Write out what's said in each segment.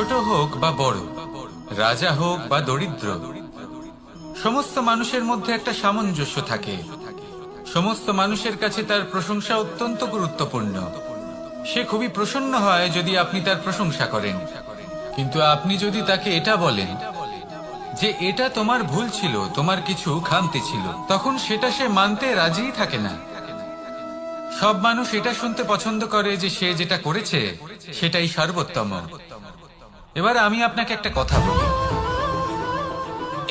ছোট হোক বা বড়, রাজা হোক বা দরিদ্র, সমস্ত মানুষের মধ্যে একটা সামঞ্জস্য থাকে। সমস্ত মানুষের কাছে তার প্রশংসা অত্যন্ত গুরুত্বপূর্ণ। সে খুবই প্রসন্ন হয় যদি আপনি তার প্রশংসা করেন, কিন্তু আপনি যদি তাকে এটা বলেন যে এটা তোমার ভুল ছিল, তোমার কিছু খামতি ছিল, তখন সেটা সে মানতে রাজিই থাকে না। সব মানুষ এটা শুনতে পছন্দ করে যে সে যেটা করেছে সেটাই সর্বোত্তম। এবার আমি আপনাকে একটা কথা বলি,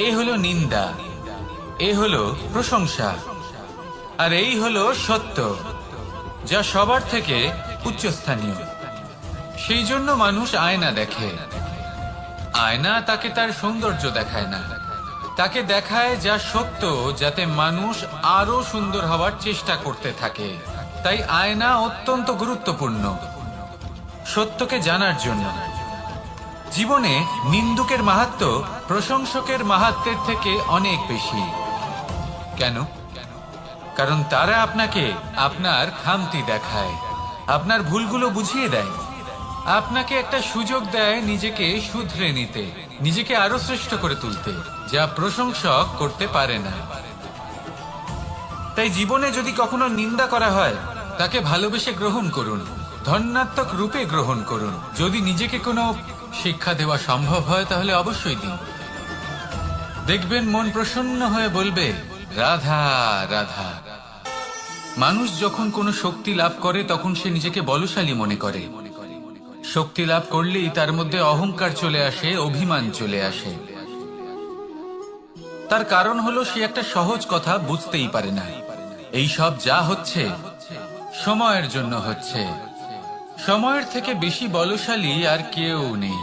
এ হলো নিন্দা, এ হলো প্রশংসা, আর এই হলো সত্য, যা সবার থেকে উচ্চস্থানীয়। সেই জন্য মানুষ আয়না দেখে। আয়না তাকে তার সৌন্দর্য দেখায় না, তাকে দেখায় যা সত্য, যাতে মানুষ আরো সুন্দর হওয়ার চেষ্টা করতে থাকে। তাই আয়না অত্যন্ত গুরুত্বপূর্ণ সত্যকে জানার জন্য। জীবনে নিন্দুকের মাহাত্ম্য প্রশংসকের মাহাত্ম্যের থেকে অনেক বেশি। কেন? কারণ তারা আপনাকে আপনার খামতি দেখায়, আপনার ভুলগুলো বুঝিয়ে দেয়, আপনাকে একটা সুযোগ দেয় নিজেকে শুধরে নিতে, নিজেকে আরো শ্রেষ্ঠ করে তুলতে, যা প্রশংসক করতে পারে না। তাই জীবনে যদি কখনো নিন্দা করা হয়, তাকে ভালোবেসে গ্রহণ করুন, ধন্যাত্মক রূপে গ্রহণ করুন। যদি নিজেকে কোনো শিক্ষা দেওয়া সম্ভব হয় তাহলে অবশ্যই দিন। দেখবেন মন প্রসন্ন হয়ে বলবে, রাধা রাধা। মানুষ যখন কোনো শক্তি লাভ করে তখন সে নিজেকে বলশালী মনে করে। শক্তি লাভ করলেই তার মধ্যে অহংকার চলে আসে, অভিমান চলে আসে। তার কারণ হলো সে একটা সহজ কথা বুঝতেই পারে না। এই সব যা হচ্ছে সময়ের জন্য হচ্ছে। সময়ের থেকে বেশি বলশালী আর কেউ নেই।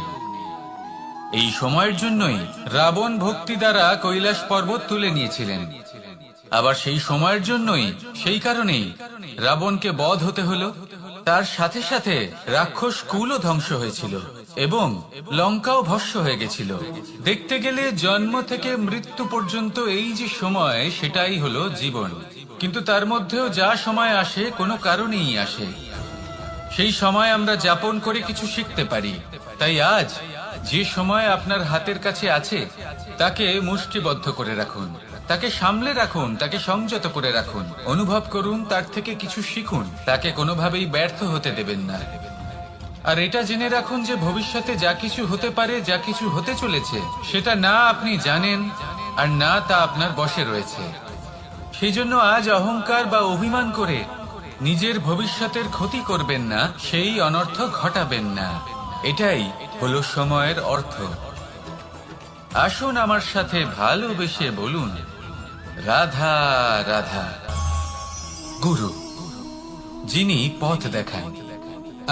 এই সময়ের জন্যই রাবণ ভক্তি দ্বারা কৈলাস পর্বত তুলে নিয়েছিলেন। আবার সেই সময়ের জন্যই, সেই কারণেই রাবণকে বধ হতে হলো। তার সাথে সাথে রাক্ষস কুলও ধ্বংস হয়েছিল এবং লঙ্কাও ভস্ম হয়ে গেছিল। দেখতে গেলে জন্ম থেকে মৃত্যু পর্যন্ত এই যে সময়, সেটাই হলো জীবন। কিন্তু তার মধ্যেও যা সময় আসে কোনো কারণেই আসে। সেই সময় আমরা যাপন করে কিছু শিখতে পারি। তাই আজ যে সময় আপনার হাতের কাছে আছে তাকে মুষ্টিবদ্ধ করে রাখুন, তাকে সামলে রাখুন, তাকে সংযত করে রাখুন, অনুভব করুন, তার থেকে কিছু শিখুন, তাকে কোনোভাবেই ব্যর্থ হতে দেবেন না। আর এটা জেনে রাখুন যে ভবিষ্যতে যা কিছু হতে পারে, যা কিছু হতে চলেছে, সেটা না আপনি জানেন আর না তা আপনার বশে রয়েছে। সেই জন্য আজ অহংকার বা অভিমান করে নিজের ভবিষ্যতের ক্ষতি করবেন না, সেই অনর্থ ঘটাবেন না। এটাই হলো সময়ের অর্থ। আসুন আমার সাথে ভালোবেসে বলুন, রাধা রাধা। গুরু, যিনি পথ দেখান,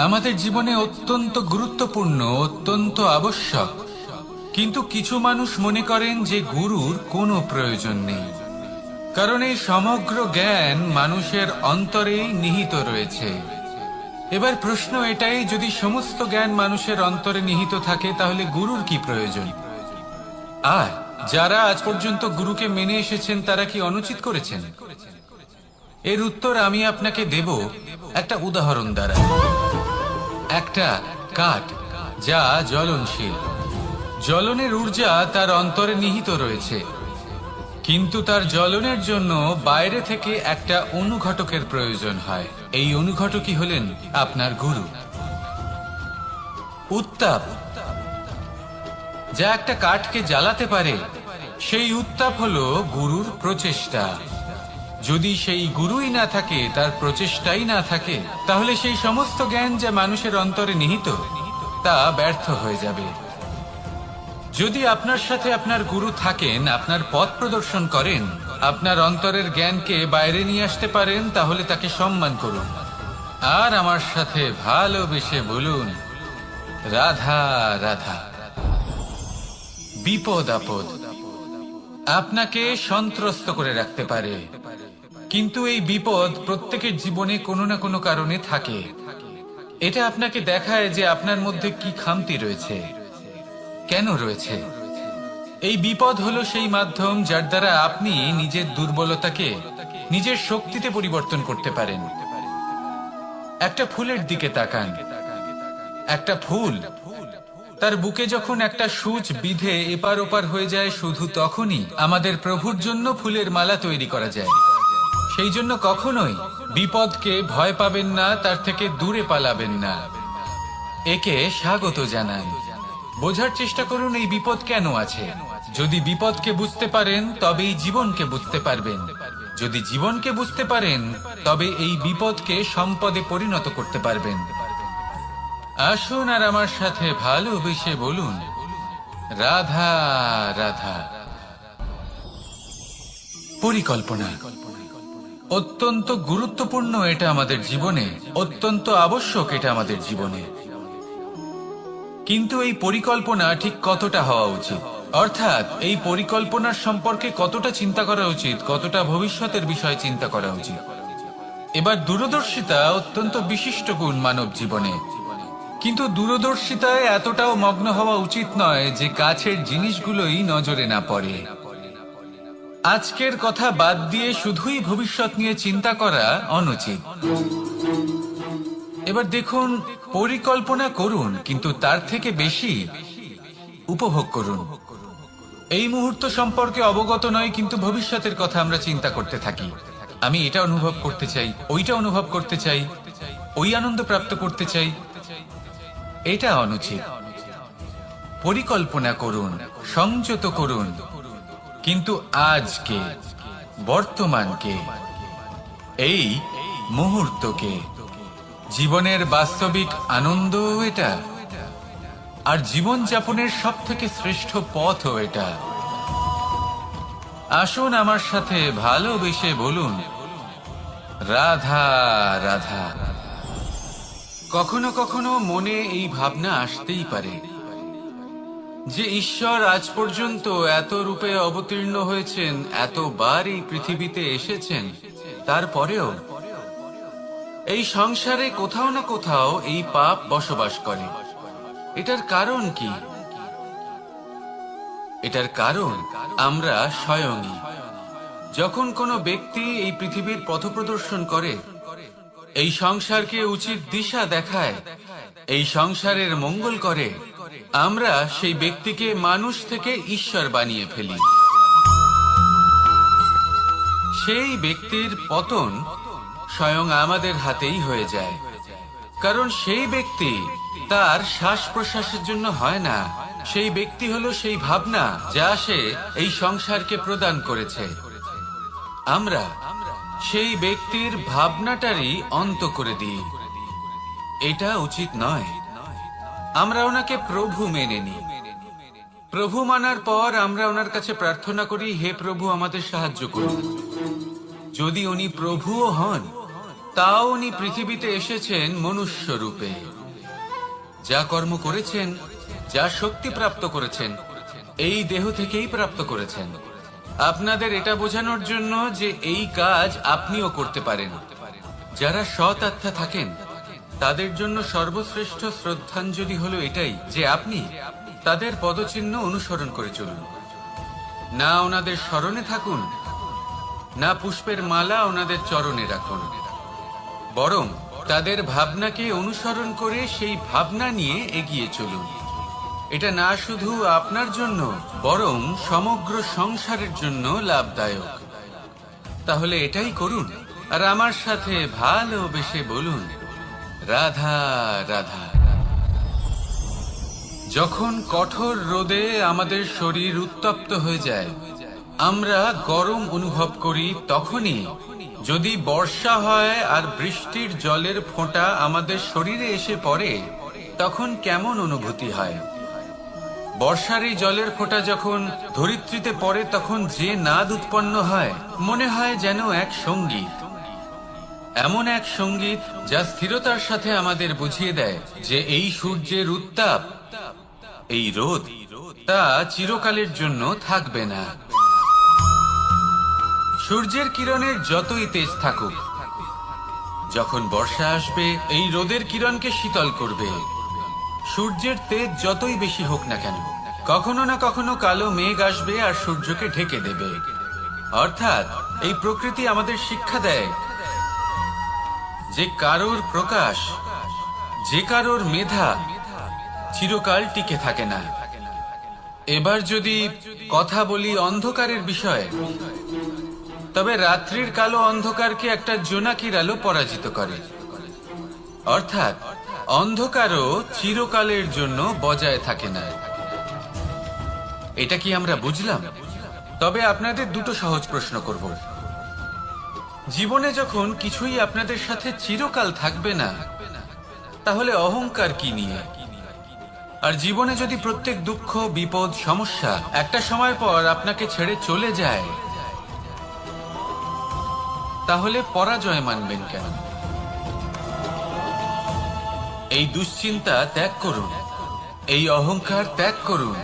আমাদের জীবনে অত্যন্ত গুরুত্বপূর্ণ, অত্যন্ত আবশ্যক। কিন্তু কিছু মানুষ মনে করেন যে গুরুর কোনো প্রয়োজন নেই, কারণ এই সমগ্র জ্ঞান মানুষের অন্তরেই নিহিত রয়েছে। এবার প্রশ্ন এটাই, যদি সমস্ত জ্ঞান মানুষের অন্তরে নিহিত থাকে তাহলে গুরুর কি প্রয়োজন? আর যারা আজ পর্যন্ত গুরুকে মেনে এসেছেন তারা কি অনুচিত করেছেন? এর উত্তর আমি আপনাকে দেব একটা উদাহরণ দ্বারা। একটা কাঠ যা জ্বলনশীল, জ্বলনের ঊর্জা তার অন্তরে নিহিত রয়েছে, কিন্তু তার জ্বলনের জন্য বাইরে থেকে একটা অনুঘটকের প্রয়োজন হয়। এই অনুঘটকই হলেন আপনার গুরু। উত্তাপ যা একটা কাঠকে জ্বালাতে পারে, সেই উত্তাপ হলো গুরুর প্রচেষ্টা। যদি সেই গুরুই না থাকে, তার প্রচেষ্টাই না থাকে, তাহলে সেই সমস্ত জ্ঞান যা মানুষের অন্তরে নিহিত তা ব্যর্থ হয়ে যাবে। যদি আপনার সাথে আপনার গুরু থাকেন, আপনার পথ প্রদর্শন করেন, আপনার অন্তরের জ্ঞানকে বাইরে নিয়ে আসতে পারেন, তাহলে তাকে সম্মান করুন আর আমার সাথে ভালোবেসে বলুন, রাধা রাধা। বিপদ আপদ আপনাকে সন্ত্রস্ত করে রাখতে পারে, কিন্তু এই বিপদ প্রত্যেকের জীবনে কোনো না কোনো কারণে থাকে। এটা আপনাকে দেখায় যে আপনার মধ্যে কি খামতি রয়েছে, কেন রয়েছে। এই বিপদ হলো সেই মাধ্যম যার দ্বারা আপনি নিজের দুর্বলতাকে নিজের শক্তিতে পরিবর্তন করতে পারেন। একটা ফুলের দিকে তাকান। একটা ফুল তার বুকে যখন একটা সূচ বিধে এপার ওপার হয়ে যায়, শুধু তখনই আমাদের প্রভুর জন্য ফুলের মালা তৈরি করা যায়। সেই জন্য কখনোই বিপদকে ভয় পাবেন না, তার থেকে দূরে পালাবেন না, একে স্বাগত জানান। বোঝার চেষ্টা করুন এই বিপদ কেন আছে। যদি বিপদকে বুঝতে পারেন তবেই জীবনকে বুঝতে পারবেন। যদি জীবনকে বুঝতে পারেন তবে এই বিপদকে সম্পদে পরিণত করতে পারবেন। আসুন আর আমার সাথে ভালোবেসে বলুন, রাধা রাধা। পরিকল্পনা অত্যন্ত গুরুত্বপূর্ণ, এটা আমাদের জীবনে অত্যন্ত আবশ্যক, এটা আমাদের জীবনে। কিন্তু এই পরিকল্পনা ঠিক কতটা হওয়া উচিত, অর্থাৎ এই পরিকল্পনার সম্পর্কে কতটা চিন্তা করা উচিত, কতটা ভবিষ্যতের বিষয়ে চিন্তা করা উচিত। এবার দূরদর্শিতা অত্যন্ত বিশিষ্ট গুণ মানব জীবনে, কিন্তু দূরদর্শিতায় এতটাও মগ্ন হওয়া উচিত নয় যে কাছের জিনিসগুলোই নজরে না পড়ে। আজকের কথা বাদ দিয়ে শুধুই ভবিষ্যৎ নিয়ে চিন্তা করা অনুচিত। এবার দেখুন, পরিকল্পনা করুন কিন্তু তার থেকে বেশি উপভোগ করুন। এই মুহূর্ত সম্পর্কে অবগত নয়, কিন্তু ভবিষ্যতের কথা আমরা চিন্তা করতে থাকি। আমি এটা অনুভব করতে চাই, ওইটা অনুভব করতে চাই, ওই আনন্দ প্রাপ্ত করতে চাই। এটা অনুচিত। পরিকল্পনা করুন, সংযত করুন, কিন্তু আজকে, বর্তমানকে, এই মুহূর্তকে। জীবনের বাস্তবিক আনন্দ এটা, আর জীবন যাপনের সব থেকে শ্রেষ্ঠ পথও এটা। আসুন আমার সাথে ভালোবেসে বলুন, রাধা রাধা। কখনো কখনো মনে এই ভাবনা আসতেই পারে যে ঈশ্বর আজ পর্যন্ত এত রূপে অবতীর্ণ হয়েছেন, এতবার এই পৃথিবীতে এসেছেন, তারপরেও এই সংসারে কোথাও না কোথাও এই পাপ বসবাস করে। এটার কারণ কি? এটার কারণ আমরা স্বয়ংই। যখন কোনো ব্যক্তি এই পৃথিবীর পথপ্রদর্শন করে, এই সংসারকে উচিত দিশা দেখায়, এই সংসারের মঙ্গল করে, আমরা সেই ব্যক্তিকে মানুষ থেকে ঈশ্বর বানিয়ে ফেলি। সেই ব্যক্তির পতন স্বয়ং আমাদের হাতেই হয়ে যায়, কারণ সেই ব্যক্তি তার শ্বাস প্রশ্বাসের জন্য হয় না। সেই ব্যক্তি হলো সেই ভাবনা যা সে এই সংসারকে প্রদান করেছে। আমরা সেই ব্যক্তির ভাবনাটারই অন্ত করে দিই। এটা উচিত নয়। আমরা ওনাকে প্রভু মেনে নিই। প্রভু মানার পর আমরা ওনার কাছে প্রার্থনা করি, হে প্রভু আমাদের সাহায্য করুন। যদি উনি প্রভুও হন, তাও উনি পৃথিবীতে এসেছেন মনুষ্য রূপে। যা কর্ম করেছেন, যা শক্তি প্রাপ্ত করেছেন, এই দেহ থেকেই প্রাপ্ত করেছেন। আপনাদের এটা বোঝানোর জন্য যে এই কাজ আপনিও করতে পারেন। যারা সৎ আত্মা থাকেন তাদের জন্য সর্বশ্রেষ্ঠ শ্রদ্ধাঞ্জলি হলো এটাই যে আপনি তাদের পদচিহ্ন অনুসরণ করে চলুন। না ওনাদের স্মরণে থাকুন, না পুষ্পের মালা ওনাদের চরণে রাখুন, বরং তাদের ভাবনাকে অনুসরণ করে সেই ভাবনা নিয়ে এগিয়ে চলুন। এটা না শুধু আপনার জন্য, বরং সমগ্র সংসারের জন্য লাভদায়ক। তাহলে এটাই করুন আর আমার সাথে ভালোবেসে বলুন, রাধা রাধা। যখন কঠোর রোদে আমাদের শরীর উত্তপ্ত হয়ে যায়, আমরা গরম অনুভব করি, তখনই যদি বর্ষা হয় আর বৃষ্টির জলের ফোঁটা আমাদের শরীরে এসে পড়ে, তখন কেমন অনুভূতি হয়? বর্ষার এই জলের ফোঁটা যখন ধরিত্রীতে পড়ে, তখন যে নাদ উৎপন্ন হয়, মনে হয় যেন এক সঙ্গীত। এমন এক সঙ্গীত যা স্থিরতার সাথে আমাদের বুঝিয়ে দেয় যে এই সূর্যের উত্তাপ, এই রোদ, তা চিরকালের জন্য থাকবে না। সূর্যের কিরণের যতই তেজ থাকুক, যখন বর্ষা আসবে এই রোদের কিরণকে শীতল করবে। সূর্যের তেজ যতই বেশি হোক না কেন, কখনো না কখনো কালো মেঘ আসবে আর সূর্যকে ঢেকে দেবে। অর্থাৎ এই প্রকৃতি আমাদের শিক্ষা দেয় যে কারোর প্রকাশ, যে কারোর মেধা, চিরকাল টিকে থাকে না। এবার যদি কথা বলি অন্ধকারের বিষয়ে, তবে রাত্রির কালো অন্ধকারকে একটা জোনাকির আলো পরাজিত করে। অর্থাৎ অন্ধকারও চিরকালের জন্য বজায় থাকে না। এটা কি আমরা বুঝলাম? তবে আপনাদের দুটো সহজ প্রশ্ন করব। জীবনে যখন কিছুই আপনাদের সাথে চিরকাল থাকবে না, তাহলে অহংকার কি নিয়ে? আর জীবনে যদি প্রত্যেক দুঃখ, বিপদ, সমস্যা একটা সময় পর আপনাকে ছেড়ে চলে যায়, তাহলে পরাজয় মানবেন কেন? এই দুশ্চিন্তা ত্যাগ করুন, এই অহংকার ত্যাগ করুন,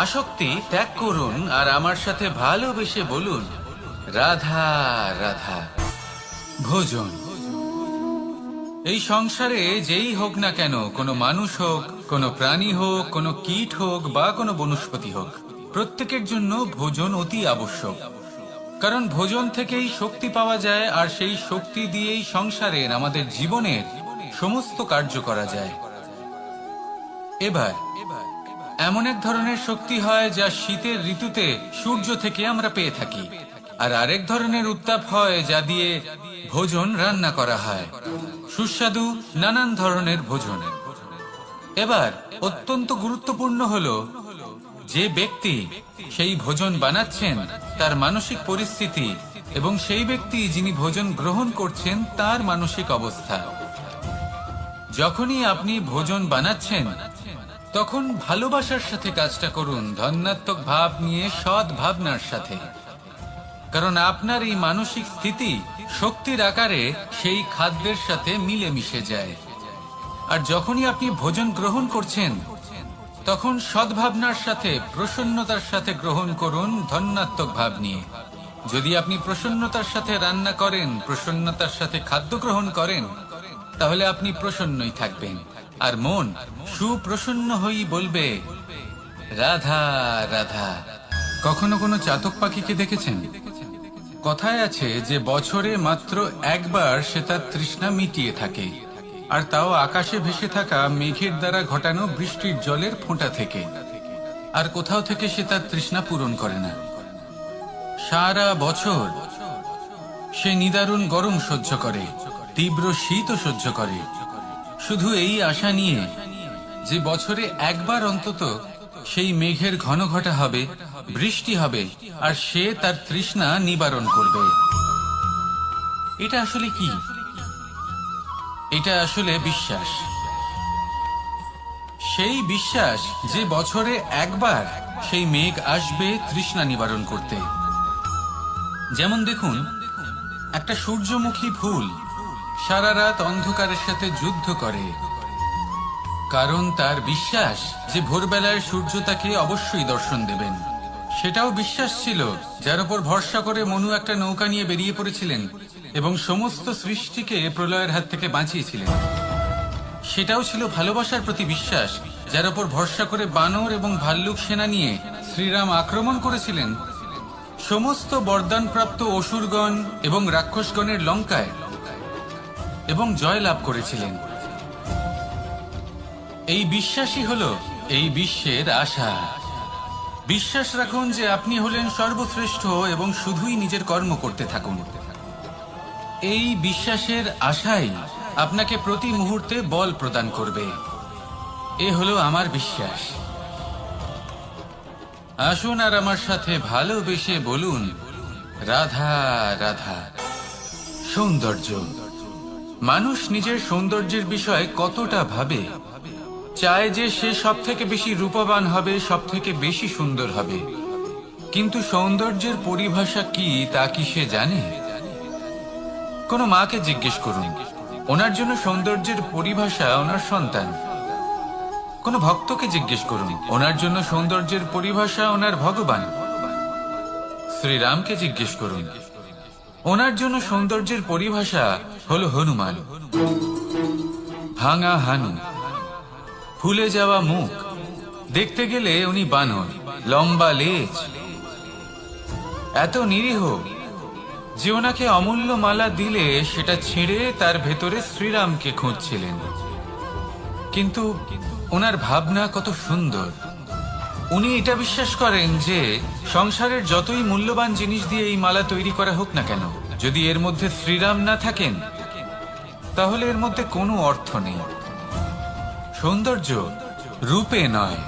আসক্তি ত্যাগ করুন, আর আমার সাথে ভালোবেসে বলুন, রাধা রাধা। ভোজন। এই সংসারে যেই হোক না কেন, কোনো মানুষ হোক, কোনো প্রাণী হোক, কোনো কীট হোক বা কোনো বনস্পতি হোক, প্রত্যেকের জন্য ভোজন অতি আবশ্যক। কারণ ভোজন থেকেই শক্তি পাওয়া যায়, আর সেই শক্তি দিয়েই সংসারের, আমাদের জীবনের সমস্ত কার্য করা যায়। এবার এমন এক ধরনের শক্তি হয় যা শীতের ঋতুতে সূর্য থেকে আমরা পেয়ে থাকি, আর আরেক ধরনের উত্তাপ হয় যা দিয়ে ভোজন রান্না করা হয়, সুস্বাদু নানান ধরনের ভোজন। এবার অত্যন্ত গুরুত্বপূর্ণ হলো যে ব্যক্তি সেই ভোজন বানাচ্ছেন তার মানসিক পরিস্থিতি, এবং সেই ব্যক্তি যিনি ভোজন গ্রহণ করছেন তার মানসিক অবস্থা। যখনই আপনি ভোজন বানাচ্ছেন, তখন ভালোবাসার সাথে কাজটা করুন, ধন্যাত্মক ভাব নিয়ে, সৎ ভাবনার সাথে। কারণ আপনার এই মানসিক স্থিতি শক্তির আকারে সেই খাদ্যের সাথে মিলে মিশে যায়। আর যখনই আপনি ভোজন গ্রহণ করছেন, তখন সদ্ভাবনার সাথে, প্রসন্নতার সাথে গ্রহণ করুন, ধন্যাত্মক ভাব নিয়ে। যদি আপনি প্রসন্নতার সাথে রান্না করেন, প্রসন্নতার সাথে খাদ্য গ্রহণ করেন, তাহলে আপনি প্রসন্নই থাকবেন, আর মন সুপ্রসন্ন হয়েই বলবে, রাধা রাধা। কখনো কোনো চাতক পাখিকে দেখেছেন? কথায় আছে যে বছরে মাত্র একবার সে তার তৃষ্ণা মিটিয়ে থাকে, আর তাও আকাশে ভেসে থাকা মেঘের দ্বারা ঘটানো বৃষ্টির জলের ফোঁটা থেকে। আর কোথাও থেকে সে তার তৃষ্ণা পূরণ করে না। সারা বছর সে নিদারুণ গরম সহ্য করে, তীব্র শীতও সহ্য করে, শুধু এই আশা নিয়ে যে বছরে একবার অন্তত সেই মেঘের ঘন ঘটা হবে, বৃষ্টি হবে, আর সে তার তৃষ্ণা নিবারণ করবে। এটা আসলে কি? এটা আসলে বিশ্বাস। সেই বিশ্বাস যে বছরে একবার সেই মেঘ আসবে তৃষ্ণা নিবারণ করতে। যেমন দেখুন, একটা সূর্যমুখী ফুল সারা রাত অন্ধকারের সাথে যুদ্ধ করে, কারণ তার বিশ্বাস যে ভোরবেলায় সূর্য তাকে অবশ্যই দর্শন দেবেন। সেটাও বিশ্বাস ছিল যার উপর ভরসা করে মনু একটা নৌকা নিয়ে বেরিয়ে পড়েছিলেন এবং সমস্ত সৃষ্টিকে প্রলয়ের হাত থেকে বাঁচিয়েছিলেন। সেটাও ছিল ভালোবাসার প্রতি বিশ্বাস, যার উপর ভরসা করে বানর এবং ভাল্লুক সেনা নিয়ে শ্রীরাম আক্রমণ করেছিলেন সমস্ত বরদানপ্রাপ্ত অসুরগণ এবং রাক্ষসগণের লঙ্কায়, এবং জয় লাভ করেছিলেন। এই বিশ্বাসই হলো এই বিশ্বের আশা। বিশ্বাস রাখুন যে আপনি হলেন সর্বশ্রেষ্ঠ এবং শুধুই নিজের কর্ম করতে থাকুন। এই বিশ্বাসের আশাই আপনাকে প্রতি মুহূর্তে বল প্রদান করবে। এ হলো আমার বিশ্বাস। আসুন আর আমার সাথে ভালোবেসে বলুন, রাধা রাধা। সৌন্দর্য। মানুষ নিজের সৌন্দর্যের বিষয়ে কতটা ভাবে, চায় যে সে সব থেকে বেশি রূপবান হবে, সব থেকে বেশি সুন্দর হবে। কিন্তু সৌন্দর্যের পরিভাষা কি তা কি সে জানে? কোনো মাকে জিজ্ঞেস করুন, ওনার জন্য সৌন্দর্যের পরিভাষা ওনার সন্তান। কোনো ভক্তকে জিজ্ঞেস করুন, ওনার জন্য সৌন্দর্যের পরিভাষা ওনার ভগবান। শ্রীরামকে জিজ্ঞেস করুন, ওনার জন্য সৌন্দর্যের পরিভাষা হলো হনুমান। ভাঙা হানু, ফুলে যাওয়া মুখ, দেখতে গেলে উনি বানর, লম্বা লেজ, এত নিরীহ যে ওনাকে অমূল্য মালা দিলে সেটা ছিঁড়ে তার ভেতরে শ্রীরামকে খুঁজছিলেন। কিন্তু ওনার ভাবনা কত সুন্দর। উনি এটা বিশ্বাস করেন যে সংসারের যতই মূল্যবান জিনিস দিয়ে এই মালা তৈরি করা হোক না কেন, যদি এর মধ্যে শ্রীরাম না থাকেন তাহলে এর মধ্যে কোনো অর্থ নেই। সৌন্দর্য রূপে নয়,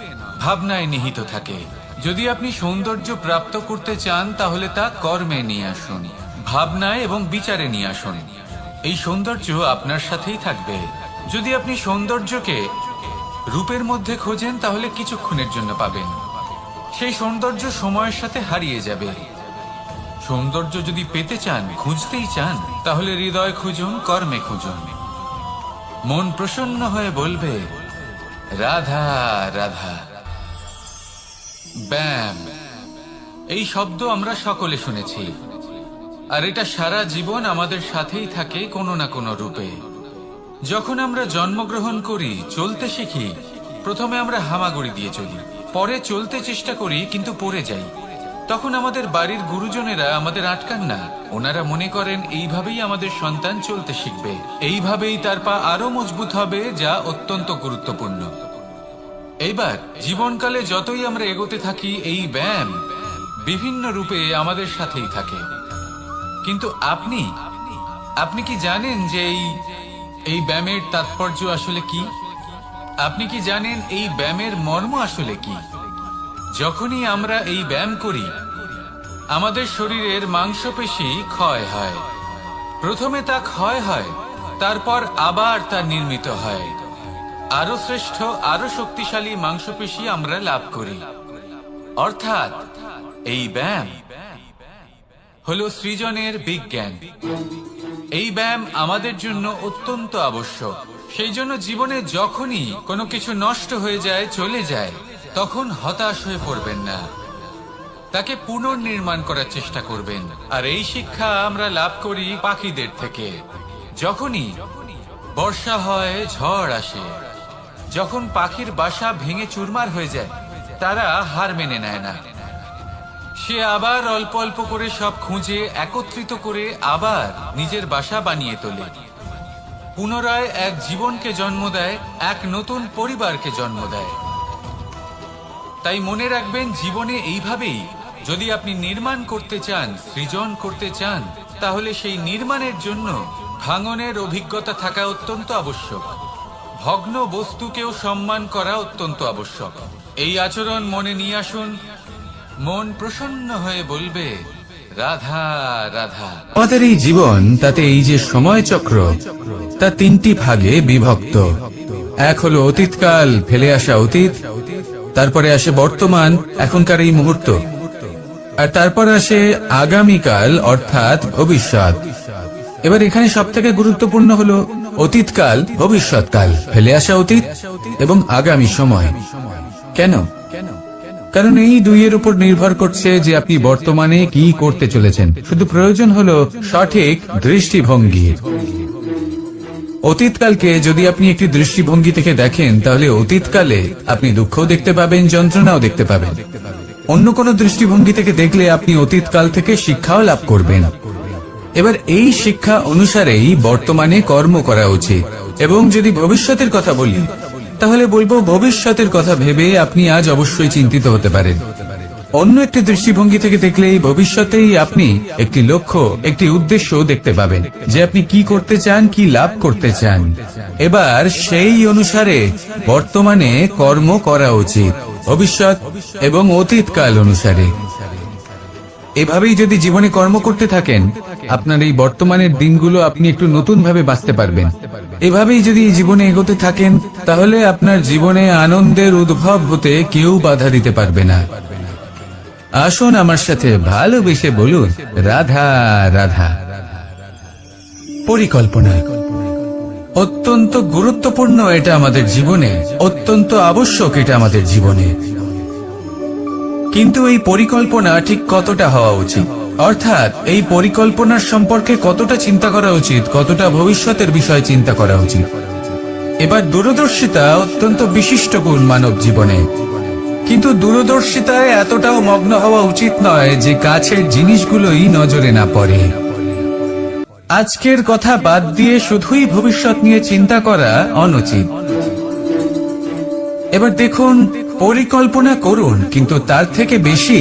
ভাবনায় নিহিত থাকে। যদি আপনি সৌন্দর্য প্রাপ্ত করতে চান তাহলে তা কর্মে নিয়ে আসুন, ভাবনায় এবং বিচারে নিয়ে আসুন। এই সৌন্দর্য আপনার সাথেই থাকবে। যদি আপনি সৌন্দর্যকে রূপের মধ্যে খোঁজেন তাহলে কিছুক্ষণের জন্য পাবেন, সেই সৌন্দর্য সময়ের সাথে হারিয়ে যাবে। সৌন্দর্য যদি পেতে চান, খুঁজতেই চান, তাহলে হৃদয় খুঁজুন, কর্মে খুঁজুন। মন প্রসন্ন হয়ে বলবে রাধা রাধা। ব্যায়াম, এই শব্দ আমরা সকলে শুনেছি, আর এটা সারা জীবন আমাদের সাথেই থাকে কোনো না কোনো রূপে। যখন আমরা জন্মগ্রহণ করি, চলতে শিখি, প্রথমে আমরা হামাগুড়ি দিয়ে চলি, পরে চলতে চেষ্টা করি কিন্তু পড়ে যাই। তখন আমাদের বাড়ির গুরুজনেরা আমাদের আটকান না। ওনারা মনে করেন এইভাবেই আমাদের সন্তান চলতে শিখবে, এইভাবেই তার পা আরো মজবুত হবে, যা অত্যন্ত গুরুত্বপূর্ণ। এইবার জীবনকালে যতই আমরা এগোতে থাকি, এই ব্যায়াম বিভিন্ন রূপে আমাদের সাথেই থাকে। কিন্তু আপনি কি জানেন যে এই ব্যায়ামের তাৎপর্য আসলে কি? আপনি কি জানেন এই ব্যায়ামের মর্ম আসলে কি? যখনই আমরা এই ব্যায়াম করি, আমাদের শরীরের মাংসপেশি ক্ষয় হয়। প্রথমে তা ক্ষয় হয়, তারপর আবার তা নির্মিত হয়। আরো শ্রেষ্ঠ, আরো শক্তিশালী মাংসপেশি আমরা লাভ করি। অর্থাৎ এই ব্যায়াম হলো সৃজনের বিজ্ঞান। এই ব্যায়াম আমাদের জন্য অত্যন্ত আবশ্যক। সেই জন্য জীবনে যখনই কোনো কিছু নষ্ট হয়ে যায়, চলে যায়, তখন হতাশ হয়ে পড়বেন না, তাকে পুনর্নির্মাণ করার চেষ্টা করবেন। আর এই শিক্ষা আমরা লাভ করি পাখিদের থেকে। যখনই বর্ষা হয়, ঝড় আসে, যখন পাখির বাসা ভেঙে চুরমার হয়ে যায়, তারা হার মেনে নেয় না। সে আবার অল্প অল্প করে সব খুঁজে একত্রিত করে আবার নিজের বাসা বানিয়ে তোলে, পুনরায় এক জীবনকে জন্ম দেয়, এক নতুন পরিবারকে জন্ম দেয়। তাই মনে রাখবেন, জীবনে এইভাবেই যদি আপনি নির্মাণ করতে চান, সৃজন করতে চান, তাহলে সেই নির্মাণের জন্য ভাঙনের অভিজ্ঞতা থাকা অত্যন্ত আবশ্যক। ভগ্ন বস্তুকেও সম্মান করা অত্যন্ত আবশ্যক। এই আচরণ মনে নিয়ে আসুন, মন প্রসন্ন হয়ে বলবে রাধা রাধা। আমাদের এই জীবন, তাতে এই যে সময় চক্র, তা তিনটি ভাগে বিভক্ত। এক হলো অতীতকাল, ফেলে আসা অতীত, তারপরে আসে বর্তমান, এখনকার এই মুহূর্ত, আর তারপর আসে আগামীকাল অর্থাৎ ভবিষ্যৎ। এবার এখানে সবথেকে গুরুত্বপূর্ণ হলো অতীতকাল, ভবিষ্যৎকাল, ফেলে আসা অতীত এবং আগামী সময়। কেন? কারণ এই দুইয়ের উপর নির্ভর করছে যে আপনি বর্তমানে কি করতে চলেছেন। শুধু প্রয়োজন হলো সঠিক দৃষ্টিভঙ্গির। অতীতকালকে যদি আপনি একটি দৃষ্টিভঙ্গি থেকে দেখেন, তাহলে অতীতকালে আপনি দুঃখও দেখতে পাবেন, যন্ত্রণাও দেখতে পাবেন। অন্য কোনো দৃষ্টিভঙ্গি থেকে দেখলে আপনি অতীতকাল থেকে শিক্ষাও লাভ করবেন। এবার এই শিক্ষা অনুসারেই বর্তমানে কর্ম করা উচিত। এবং যদি ভবিষ্যতের কথা বলি, তাহলে বলবো ভবিষ্যতের কথা ভেবে আপনি আজ অবশ্যই চিন্তিত হতে পারেন। অন্য একটি দৃষ্টিভঙ্গি থেকে দেখলে এই ভবিষ্যতেই আপনি একটি লক্ষ্য, একটি উদ্দেশ্য দেখতে পাবেন, যে আপনি কি করতে চান, কি লাভ করতে চান। এবার সেই অনুসারে বর্তমানে কর্ম করা উচিত, ভবিষ্যৎ এবং অতীতকাল অনুসারে। এভাবেই যদি জীবনে কর্ম করতে থাকেন, আপনার এই বর্তমানের দিনগুলো আপনি একটু নতুন ভাবে বাঁচতে পারবেন। এভাবেই যদি জীবনে এগোতে থাকেন, তাহলে আপনার জীবনে আনন্দের উদ্ভব হতে কেউ বাধা দিতে পারবে না। আসুন আমার সাথে ভালোবেসে বলুন রাধা রাধা। পরিকল্পনা অত্যন্ত গুরুত্বপূর্ণ, এটা আমাদের জীবনে অত্যন্ত আবশ্যক, এটা আমাদের জীবনে। কিন্তু এই পরিকল্পনা ঠিক কতটা হওয়া উচিত, অর্থাৎ এই পরিকল্পনার সম্পর্কে কতটা চিন্তা করা উচিত, কতটা ভবিষ্যতের বিষয় চিন্তা করা উচিত। এবার দূরদর্শিতা অত্যন্ত বিশিষ্ট গুণ মানব জীবনে, কিন্তু দূরদর্শিতায় এতটাও মগ্ন হওয়া উচিত নয় যে কাছের জিনিসগুলোই নজরে না পড়ে। আজকের কথা বাদ দিয়ে শুধুই ভবিষ্যৎ নিয়ে চিন্তা করা অনুচিত। এবার দেখুন, পরিকল্পনা করুন, কিন্তু তার থেকে বেশি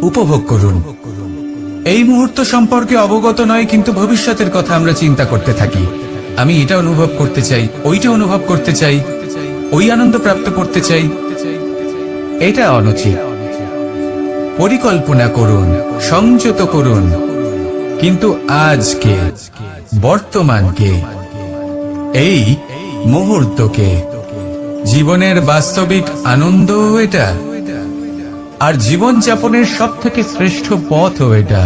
উপভোগ করুন। এই মুহূর্ত সম্পর্কে অবগত নয়, কিন্তু ভবিষ্যতের কথা আমরা চিন্তা করতে থাকি। আমি এটা অনুভব করতে চাই, ওইটা অনুভব করতে চাই, ওই আনন্দ প্রাপ্ত করতে চাই। এটা অনুচিত। পরিকল্পনা করুন, সংযত করুন, কিন্তু আজকে, বর্তমানকে, এই মুহূর্তকে, জীবনের বাস্তবিক আনন্দ এটা, আর জীবন যাপনের সব থেকে শ্রেষ্ঠ পথও এটা।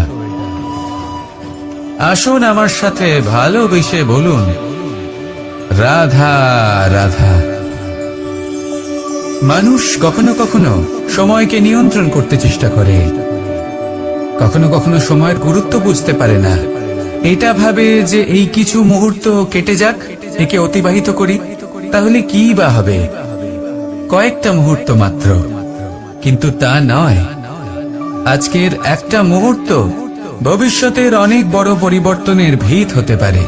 আসুন আমার সাথে ভালোবেসে বলুন, রাধা রাধা। মানুষ কখনো কখনো সময়কে নিয়ন্ত্রণ করতে চেষ্টা করে, কখনো কখনো সময়ের গুরুত্ব বুঝতে পারে না। এটা ভাবে যে এই কিছু মুহূর্ত কেটে যাক, একে অতিবাহিত করি, তাহলে কি বা হবে, কয়েকটা মুহূর্ত মাত্র। কিন্তু তা নয়। আজকের একটা মুহূর্ত ভবিষ্যতের অনেক বড় পরিবর্তনের ভিত হতে পারে।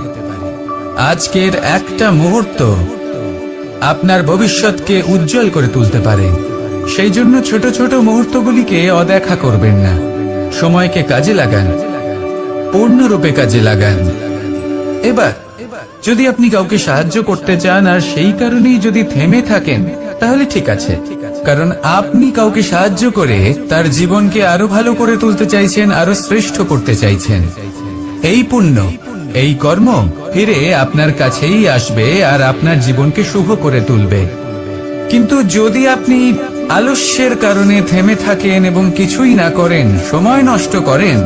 আজকের একটা মুহূর্ত আপনার ভবিষ্যৎকে উজ্জ্বল করে তুলতে পারে। সেই জন্য ছোট ছোট মুহূর্তগুলিকে অদেখা করবেন না। সময়কে কাজে লাগান, পূর্ণরূপে কাজে লাগান। এবার যদি আপনি কাউকে সাহায্য করতে চান আর সেই কারণেই যদি থেমে থাকেন, তাহলে ঠিক আছে, কারণ আপনি কাউকে সাহায্য করে তার জীবনকে আরো ভালো করে তুলতে চাইছেন, আরো শ্রেষ্ঠ করতে চাইছেন। এই পুণ্য, এই কর্ম ফিরে আপনার কাছেই আসবে আর আপনার জীবনকে শুভ করে তুলবে। কিন্তু যদি আপনি আলস্যের কারণে থেমে থাকেন এবং কিছুই না করেন, সময় নষ্ট করেন,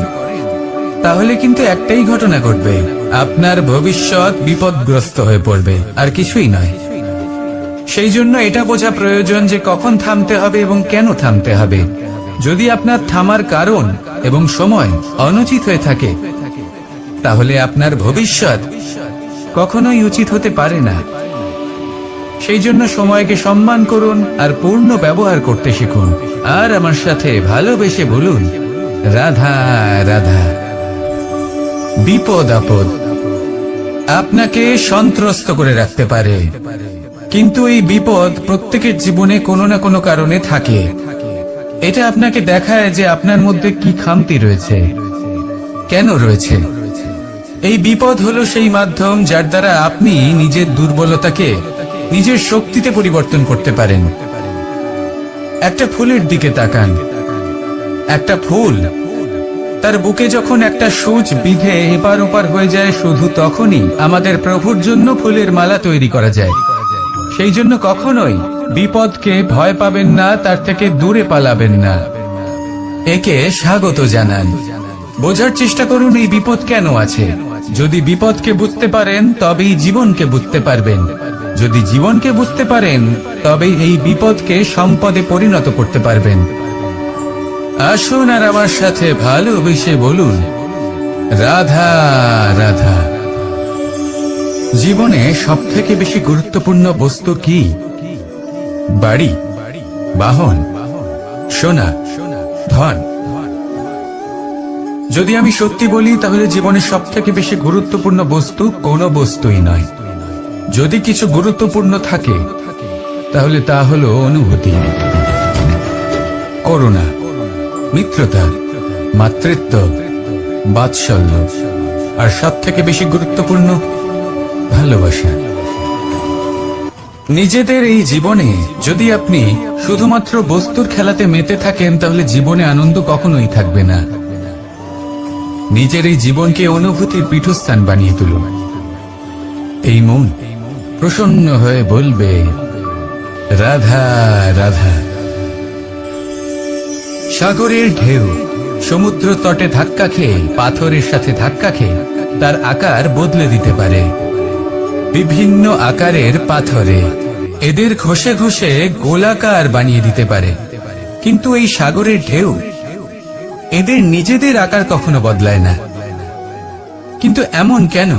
তাহলে কিন্তু একটাই ঘটনা ঘটবে, আপনার ভবিষ্যৎ বিপদগ্রস্ত হয়ে পড়বে, আর কিছুই নয়। সেই জন্য এটা বোঝা প্রয়োজন যে কখন থামতে হবে এবং কেন থামতে হবে। যদি আপনার থামার কারণ এবং সময় অনুচিত হয়ে থাকে, তাহলে আপনার ভবিষ্যৎ কখনোই উচিত হতে পারে না। সেই জন্য সময়কে সম্মান করুন আর পূর্ণ ব্যবহার করতে শিখুন। আর আমার সাথে ভালোবেসে বলুন, রাধা রাধা। বিপদ আপদ আপনাকে সন্ত্রস্ত করে রাখতে পারে, কিন্তু এই বিপদ প্রত্যেকের জীবনে কোনো না কোনো কারণে থাকে। এটা আপনাকে দেখায় যে আপনার মধ্যে কি খামতি রয়েছে, কেন রয়েছে। এই বিপদ হলো সেই মাধ্যম যার দ্বারা আপনি নিজের দুর্বলতাকে নিজের শক্তিতে পরিবর্তন করতে পারেন। একটা ফুলের দিকে তাকান। একটা ফুল, তার বুকে যখন একটা সূচ বিঁধে এপার ওপার হয়ে যায়, শুধু তখনই আমাদের প্রভুর জন্য ফুলের মালা তৈরি করা যায়। সেই জন্য কখনোই বিপদকে ভয় পাবেন না, তার থেকে দূরে পালাবেন না, একে স্বাগত জানান। বোঝার চেষ্টা করুন এই বিপদ কেন আছে। যদি বিপদকে বুঝতে পারেন, তবেই জীবনকে বুঝতে পারবেন। যদি জীবনকে বুঝতে পারেন, তবেই এই বিপদকে সম্পদে পরিণত করতে পারবেন। আসুন আর আমার সাথে ভালোবেসে বলুন, রাধা রাধা। জীবনে সব থেকে বেশি গুরুত্বপূর্ণ বস্তু কি? বাড়ি, বাহন, সোনা, ধন। যদি আমি সত্যি বলি, তাহলে জীবনের সব থেকে বেশি গুরুত্বপূর্ণ বস্তু কোনো বস্তুই নয়। যদি কিছু গুরুত্বপূর্ণ থাকে, তাহলে তা হলো অনুভূতি, করুণা, মিত্রতা, মাতৃত্ব, বাৎসল্য, আর সব থেকে বেশি গুরুত্বপূর্ণ ভালোবাসা। নিজেদের এই জীবনে যদি আপনি শুধুমাত্র বস্তুর খেলাতে মেতে থাকেন, তাহলে জীবনে আনন্দ কখনোই থাকবে না। নিজের এই জীবনকে অনুভূতির পীঠস্থান বানিয়ে তুলুন। এই মন প্রসন্ন হয়ে বলবে, রাধা রাধা। সাগরের ঢেউ সমুদ্র তটে ধাক্কা খেয়ে, পাথরের সাথে ধাক্কা খেয়ে তার আকার বদলে দিতে পারে। বিভিন্ন আকারের পাথরে এদের ঘষে ঘষে গোলাকার বানিয়ে দিতে পারে, কিন্তু এই সাগরের ঢেউ এদের নিজেদের আকার কখনো বদলায় না। কিন্তু এমন কেন?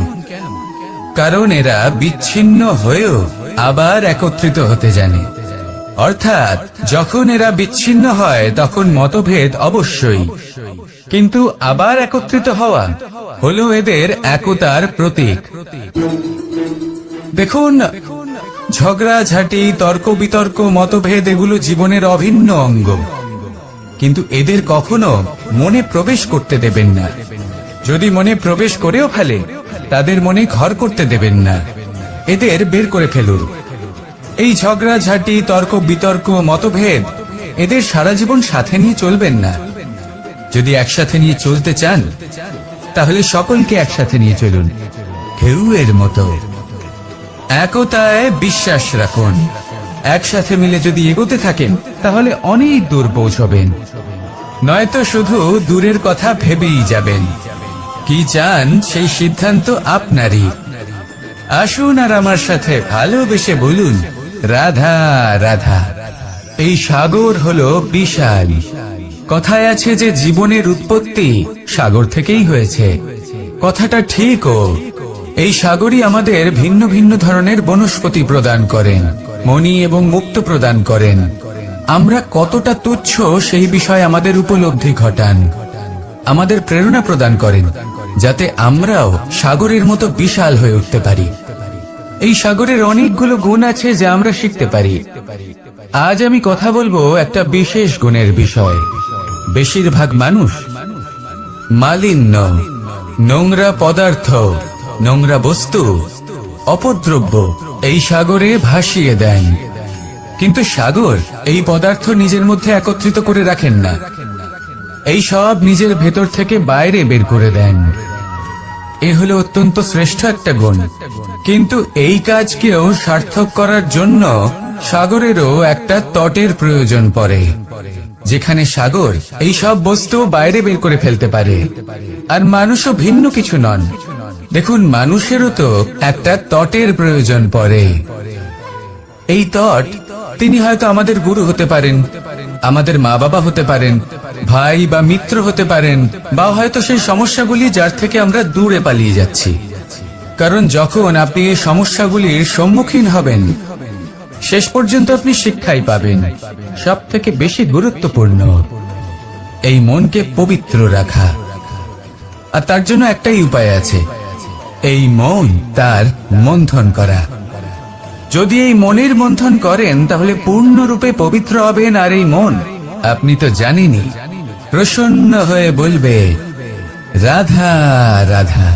কারণ এরা বিচ্ছিন্ন হয়েও আবার একত্রিত হতে জানে। অর্থাৎ যখন এরা বিচ্ছিন্ন হয়, তখন মতভেদ অবশ্যই, কিন্তু আবার একত্রিত হওয়া হলো এদের একতার প্রতীক। দেখুন, ঝগড়াঝাঁটি, তর্ক বিতর্ক, মতভেদ এগুলো জীবনের অভিন্ন অঙ্গ, কিন্তু এদের কখনো মনে প্রবেশ করতে দেবেন না। যদি মনে প্রবেশ করেও ফেলে, তাদের মনে ঘর করতে দেবেন না, এদের বের করে ফেলুন। এই ঝগড়াঝাঁটি, তর্ক বিতর্ক, মতভেদ এদের সারা জীবন সাথে নিয়ে চলবেন না। যদি একসাথে নিয়ে চলতে চান, তাহলে সকলকে একসাথে নিয়ে চলুন, ঢেউয়ের মতো। একতায় বিশ্বাস রাখুন। একসাথে মিলে যদি এগোতে থাকেন, তাহলে অনেক দূর পৌঁছবেন, নয়তো শুধু দূরের কথা ভেবেই যাবেন। কি চান সেই সিদ্ধান্ত আপনারই। আসুন আর আমার সাথে ভালোবেসে বলুন, রাধা রাধা। এই সাগর হলো বিশাল। কথায় আছে যে জীবনের উৎপত্তি সাগর থেকেই হয়েছে। কথাটা ঠিকও। এই সাগরই আমাদের ভিন্ন ভিন্ন ধরনের বনস্পতি প্রদান করেন, মণি এবং মুক্ত প্রদান করেন। আমরা কতটা তুচ্ছ সেই বিষয়ে আমাদের উপলব্ধি ঘটান, আমাদের প্রেরণা প্রদান করেন, যাতে আমরাও সাগরের মতো বিশাল হয়ে উঠতে পারি। এই সাগরের অনেকগুলো গুণ আছে যা আমরা শিখতে পারি। আজ আমি কথা বলবো একটা বিশেষ গুণের বিষয়। বেশিরভাগ মানুষ মালিন্য, নোংরা পদার্থ, নোংরা বস্তু, অপদ্রব্য এই সাগরে ভাসিয়ে দেন। কিন্তু সাগর এই পদার্থ নিজের মধ্যে একত্রিত করে রাখেন না, এই সব নিজের ভেতর থেকে বাইরে বের করে দেন। এ হলো অত্যন্ত শ্রেষ্ঠ একটা গুণ। কিন্তু এই কাজকেও সার্থক করার জন্য সাগরেরও একটা তটের প্রয়োজন পড়ে, যেখানে সাগর এই সব বস্তু বাইরে বের করে ফেলতে পারে। আর মানুষও ভিন্ন কিছু নন। দেখুন, মানুষেরও তো একটা তটের প্রয়োজন পড়ে। এই তট, তিনি হয়তো আমাদের গুরু হতে পারেন, আমাদের মা বাবা হতে পারেন, ভাই বা মিত্র হতে পারেন, বা হয়তো সেই সমস্যাগুলি যার থেকে আমরা দূরে পালিয়ে যাচ্ছি। কারণ যখন আপনি এই সমস্যাগুলির সম্মুখীন হবেন, শেষ পর্যন্ত আপনি শিক্ষাই পাবেন। সব থেকে বেশি গুরুত্বপূর্ণ এই মনকে পবিত্র রাখা। আর তার জন্য একটাই উপায় আছে, এই মন তার মন্থন করা। যদি এই মনের মন্থন করেন, তাহলে পূর্ণরূপে পবিত্র হবেন। আর এই মন, আপনি তো জানেনই, প্রসন্ন হয়ে বলবে, রাধা রাধা।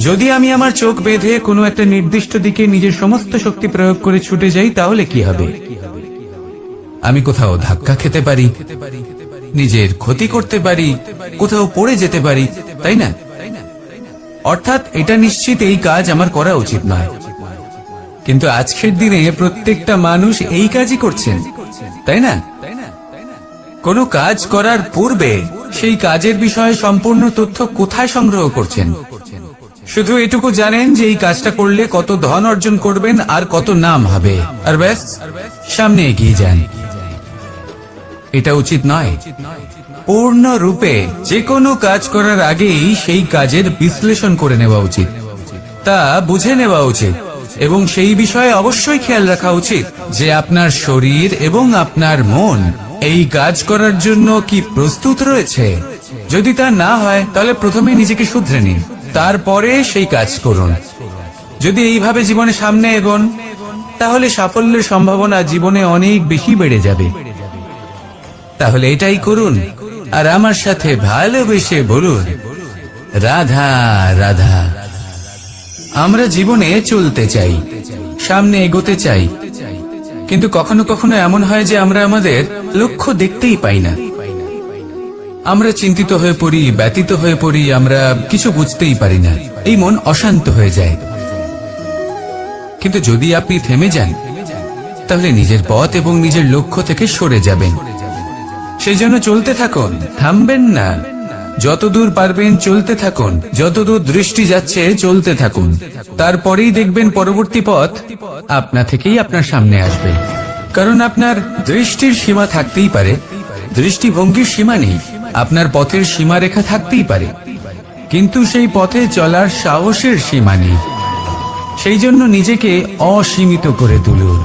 যদি আমি আমার চোখ বেঁধে কোনো একটা নির্দিষ্ট দিকে নিজের সমস্ত শক্তি প্রয়োগ করে ছুটে যাই, তাহলে কি হবে? আমি কোথাও ধাক্কা খেতে পারি, নিজের ক্ষতি করতে পারি, কোথাও পড়ে যেতে পারি, তাই না? অর্থাৎ এটা নিশ্চিত এই কাজ আমার করা উচিত নয়। কিন্তু আজকের দিনে প্রত্যেকটা মানুষ এই কাজই করছেন, তাই না? কোনো কাজ করার পূর্বে সেই কাজের বিষয়ে সম্পূর্ণ তথ্য কোথায় সংগ্রহ করছেন? শুধু এটুকু জানেন যে এই কাজটা করলে কত ধন অর্জন করবেন আর কত নাম হবে, আর ব্যাস সামনে এগিয়ে যান। এটা উচিত নয়। পূর্ণরূপে যে কোনো কাজ করার আগেই সেই কাজের বিশ্লেষণ করে নেওয়া উচিত, তা বুঝে নেওয়া উচিত, এবং সেই বিষয়ে অবশ্যই খেয়াল রাখা উচিত যে আপনার শরীর এবং আপনার মন এই কাজ করার জন্য কি প্রস্তুত রয়েছে। যদি তা না হয়, তাহলে প্রথমে নিজেকে শুধরে নিন, তারপরে সেই কাজ করুন। যদি এইভাবে জীবনে সামনে এগোন, তাহলে সাফল্যের সম্ভাবনা জীবনে অনেক বেশি বেড়ে যাবে। তাহলে এটাই করুন, আর আমার সাথে ভালোবেসে বলুন, রাধা রাধা। আমরা জীবনে চলতে চাই, সামনে এগোতে চাই, কিন্তু কখনো কখনো এমন হয় যে আমরা আমাদের লক্ষ্য দেখতেই পাই না। আমরা চিন্তিত হয়ে পড়ি, ব্যতীত হয়ে পড়ি, আমরা কিছু বুঝতেই পারি না। এই মন অশান্ত হয়ে যায়। কিন্তু যদি আপনি থেমে যান, তাহলে নিজের পথ এবং নিজের লক্ষ্য থেকে সরে যাবেন। সেই জন্য চলতে থাকুন, থামবেন না। যতদূর পারবেন চলতে থাকুন, যতদূর দৃষ্টি যাচ্ছে চলতে থাকুন। তারপরেই দেখবেন পরবর্তী পথ আপনা থেকেই আপনার সামনে আসবে। কারণ আপনার দৃষ্টির সীমা থাকতেই পারে, দৃষ্টিভঙ্গির সীমা নেই। আপনার পথের সীমারেখা থাকতেই পারে, কিন্তু সেই পথে চলার সাহসের সীমা নেই। সেই জন্য নিজেকে অসীমিত করে তুলুন।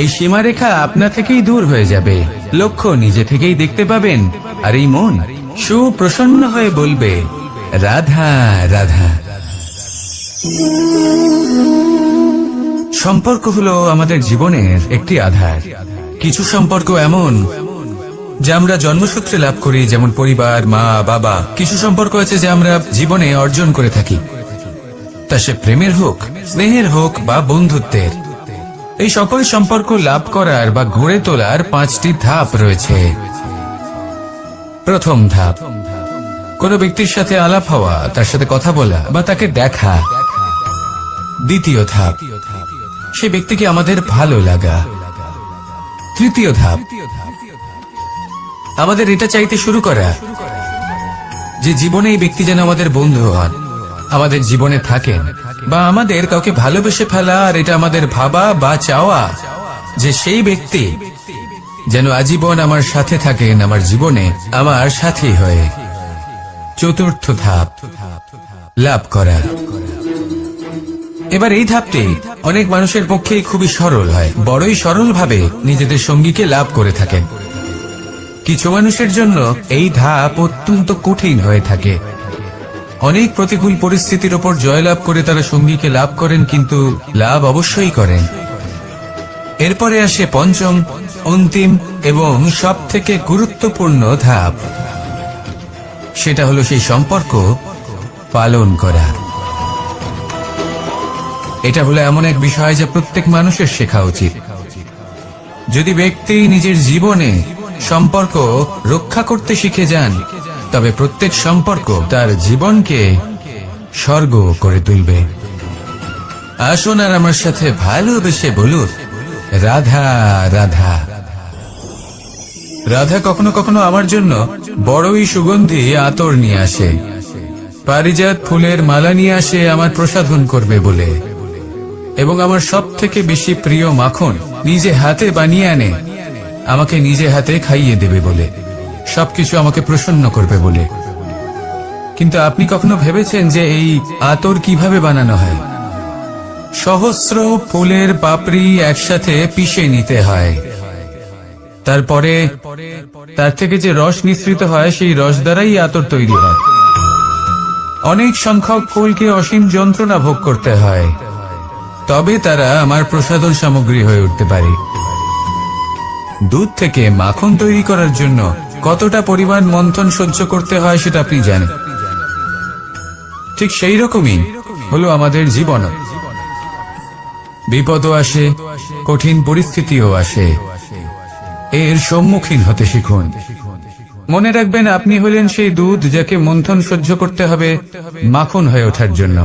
এই সীমারেখা আপনা থেকেই দূর হয়ে যাবে, লক্ষ্য নিজে থেকেই দেখতে পাবেন, আর এই মন সুপ্রসন্ন হয়ে বলবে, রাধা রাধা। সম্পর্ক হলো আমাদের জীবনের একটি আধার। কিছু সম্পর্ক এমন যা আমরা জন্মসূত্রে লাভ করি, যেমন পরিবার, মা, বাবা। কিছু সম্পর্ক আছে যা আমরা জীবনে অর্জন করে থাকি, তা সে প্রেমের হোক, স্নেহের হোক বা বন্ধুত্বের। এই সকল সম্পর্ক লাভ করার বা গড়ে তোলার 5টি ধাপ রয়েছে। প্রথম ধাপ, কোনো ব্যক্তির সাথে আলাপ হওয়া, তার সাথে কথা বলা বা তাকে দেখা। দ্বিতীয় ধাপ, সে ব্যক্তিকে আমাদের ভালো লাগা। তৃতীয় ধাপ, আমাদের এটা চাইতে শুরু করা যে জীবনে এই ব্যক্তি যেন আমাদের বন্ধু হন, আমাদের জীবনে থাকেন, বা আমাদের কাউকে ভালোবেসে ফেলা আর এটা আমাদের ভাবা বা চাওয়া যে সেই ব্যক্তি যেন আজীবন আমার সাথে থাকেন, আমার জীবনে আমার সাথী হয়ে। চতুর্থ ধাপ, লাভ করা। এবার এই ধাপটি অনেক মানুষের পক্ষেই খুবই সরল হয়, বড়ই সরলভাবে নিজেদের সঙ্গীকে লাভ করে থাকেন। কিছু মানুষের জন্য এই ধাপ অত্যন্ত কঠিন হয়ে থাকে। অনেক প্রতিকূল পরিস্থিতির ওপর জয়লাভ করে তারা সঙ্গীকে লাভ করেন, কিন্তু লাভ অবশ্যই করেন। এরপরে আসে পঞ্চম, অন্তিম এবং সব থেকে গুরুত্বপূর্ণ ধাপ। সেটা হলো সেই সম্পর্ক পালন করা। এটা হলো এমন এক বিষয় যা প্রত্যেক মানুষের শেখা উচিত। যদি ব্যক্তি নিজের জীবনে সম্পর্ক রক্ষা করতে শিখে যান, তবে প্রত্যেক সম্পর্ক তার জীবনকে স্বর্গ করে তুলবে। আসুন আর আমার সাথে ভালোবেসে বলুন, রাধা রাধা। রাধা কখনো কখনো আমার জন্য বড়ই সুগন্ধি আতর নিয়ে আসে, পারিজাত ফুলের মালা নিয়ে আসে আমার প্রসাধন করবে বলে, এবং আমার সব থেকে বেশি প্রিয় মাখন নিজে হাতে বানিয়ে আনে আমাকে নিজে হাতে খাইয়ে দেবে বলে, সবকিছু আমাকে প্রসন্ন করবে বলে। কিন্তু আপনি কখনো ভেবেছেন যে এই আতর কিভাবে বানানো হয়? সহস্র ফুলের পাপড়ি একসাথে পিষে নিতে হয়, তারপরে তার থেকে যে রস নিঃসৃত হয় সেই রস দ্বারাই আতর তৈরি হয়। অনেক সংখ্যক ফুলকে অসীম যন্ত্রণা ভোগ করতে হয়, তবে তারা আমার প্রসাধন সামগ্রী হয়ে উঠতে পারে। দুধ থেকে মাখন তৈরি করার জন্য কতটা পরিমাণ মন্থন সহ্য করতে হয় সেটা আপনি জানেন। ঠিক সেই রকমই হলো আমাদের জীবন। বিপদও আসে, কঠিন পরিস্থিতিও আসে, এর সম্মুখীন হতে শিখুন। মনে রাখবেন, আপনি হলেন সেই দুধ যাকে মন্থন সহ্য করতে হবে মাখন হয়ে ওঠার জন্য।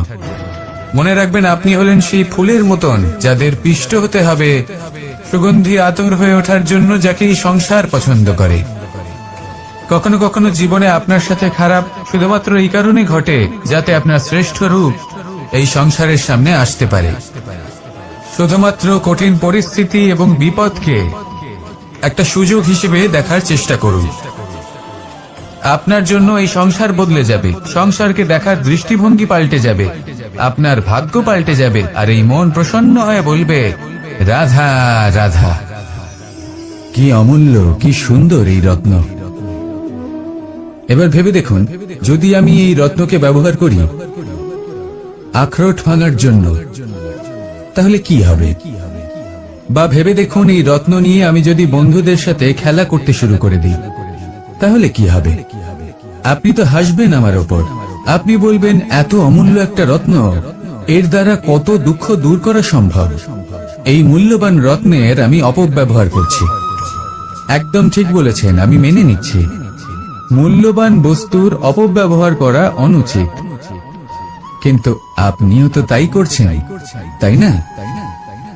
মনে রাখবেন, আপনি হলেন সেই ফুলের মতন যাদের পিষ্ট হতে হবে সুগন্ধি আতর হয়ে ওঠার জন্য, যাকে এই সংসার পছন্দ করে। কখনো কখনো জীবনে আপনার সাথে খারাপ শুধুমাত্র এই কারণে ঘটে যাতে আপনার শ্রেষ্ঠ রূপ এই সংসারের সামনে আসতে পারে। শুধুমাত্র কঠিন পরিস্থিতি এবং বিপদকে একটা সুযোগ হিসেবে দেখার চেষ্টা করুন। আপনার জন্য এই সংসার বদলে যাবে, সংসারকে দেখার দৃষ্টিভঙ্গি পাল্টে যাবে, আপনার ভাগ্য পাল্টে যাবে, আর এই মন প্রসন্ন হয়ে বলবে, রাধা রাধা। কি অমূল্য, কি সুন্দর এই রত্ন। এবার ভেবে দেখুন, যদি আমি এই রত্নকে ব্যবহার করি আখরোট ভাঙার জন্য, তাহলে কি হবে? বা ভেবে দেখুন, এই রত্ন নিয়ে আমি যদি বন্ধুদের সাথে খেলা করতে শুরু করে দিই, তাহলে কি হবে? আপনি তো হাসবেন আমার ওপর। আপনি বলবেন, এত অমূল্য একটা রত্ন, এর দ্বারা কত দুঃখ দূর করা সম্ভব। এই মূল্যবান রত্নের আমি অপব্যবহার করছি। একদম ঠিক বলেছেন, আমি মেনে নিচ্ছি। মূল্যবান বস্তুর অপব্যবহার করা অনুচিত, কিন্তু আপনিও তো তাই করছেন, তাই না?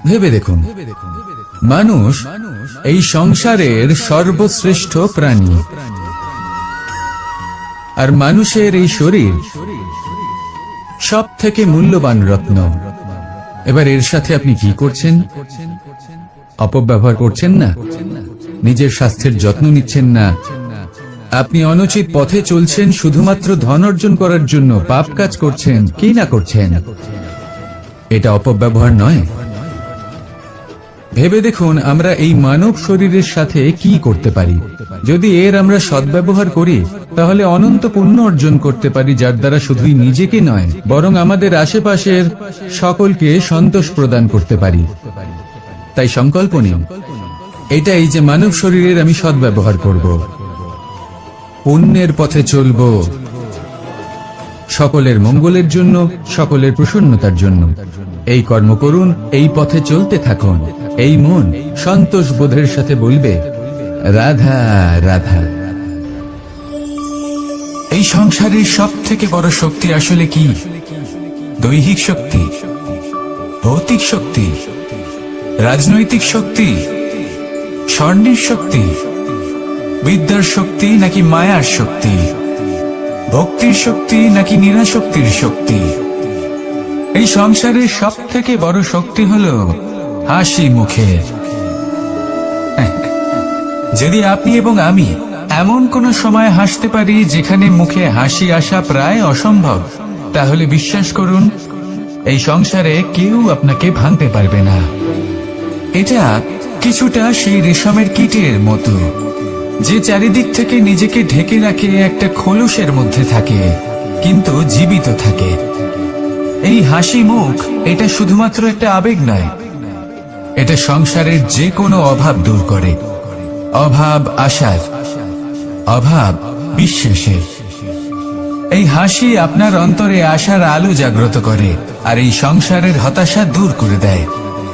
ভেবে দেখুন, মানুষ এই সংসারের সর্বশ্রেষ্ঠ প্রাণী, আর মানুষের এই শরীর সব থেকে মূল্যবান রত্ন। এবার এর সাথে আপনি কি করছেন? অপব্যবহার করছেন না, নিজের স্বাস্থ্যের যত্ন নিচ্ছেন না, আপনি অনুচিত পথে চলছেন শুধুমাত্র ধন অর্জন করার জন্য, পাপ কাজ করছেন, কি না করছেন? এটা অপব্যবহার নয়? ভেবে দেখুন আমরা এই মানব শরীরের সাথে কি করতে পারি। যদি এর আমরা সদ্ব্যবহার করি তাহলে অনন্ত পুণ্য অর্জন করতে পারি, যার দ্বারা শুধুই নিজেকে নয় বরং আমাদের আশেপাশের সকলকে সন্তোষ প্রদান করতে পারি। তাই সংকল্প নিন এটাই যে মানব শরীরের আমি সদ্ব্যবহার করব, পুণ্যের পথে চলব, সকলের মঙ্গলের জন্য, সকলের প্রসন্নতার জন্য। এই কর্ম করুন, এই পথে চলতে থাকুন। এই মন সন্তোষ বোধের সাথে বলবে রাধা রাধা। এই সংসারের সব থেকে বড় শক্তি আসলে কি? দৈহিক শক্তি, ভৌতিক শক্তি, রাজনৈতিক শক্তি, স্বর্ণের শক্তি, বিদ্যার শক্তি নাকি মায়ার শক্তি, ভক্তির শক্তি নাকি নিরাশক্তির শক্তি? এই সংসারের সব থেকে বড় শক্তি হলো হাসি মুখে। যদি আপনি এবং আমি এমন কোন সময় হাসতে পারি যেখানে মুখে হাসি আসা প্রায় অসম্ভব, তাহলে বিশ্বাস করুন এই সংসারে কেউ আপনাকে ভাঙতে পারবে না। এটা কিছুটা সেই রেশমের কীটের মতো, যে চারিদিক থেকে নিজেকে ঢেকে রাখে একটা খোলসের মধ্যে থাকে কিন্তু জীবিত থাকে। এই হাসি মুখ এটা শুধুমাত্র একটা আবেগ নয়, এটা সংসারের যে কোনো অভাব দূর করে। অভাব আশার, অভাব বিশ্বাসের। এই হাসি আপনার অন্তরে আশার আলো জাগ্রত করে আর এই সংসারের হতাশা দূর করে দেয়।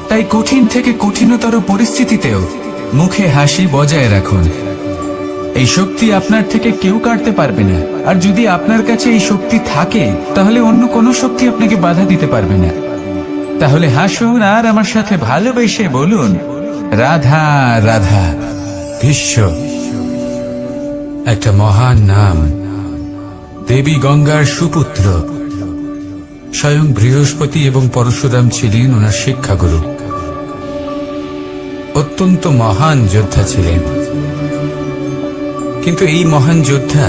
তাই কঠিন থেকে কঠিনতর পরিস্থিতিতেও মুখে হাসি বজায় রাখুন। এই শক্তি আপনার থেকে কেউ কাটতে পারবে না। আর যদি আপনার কাছে এই শক্তি থাকে তাহলে অন্য কোনো শক্তি আপনাকে বাধা দিতে পারবে না। তাহলে হাসুন আর আমার সাথে ভালোবেসে বলুন রাধা রাধা। ভীষ্ম একটা মহান নাম, দেবী গঙ্গার সুপুত্র। স্বয়ং বৃহস্পতি এবং পরশুরাম ছিলেন ওনার শিক্ষাগুরু। অত্যন্ত মহান যোদ্ধা ছিলেন, কিন্তু এই মহান যোদ্ধা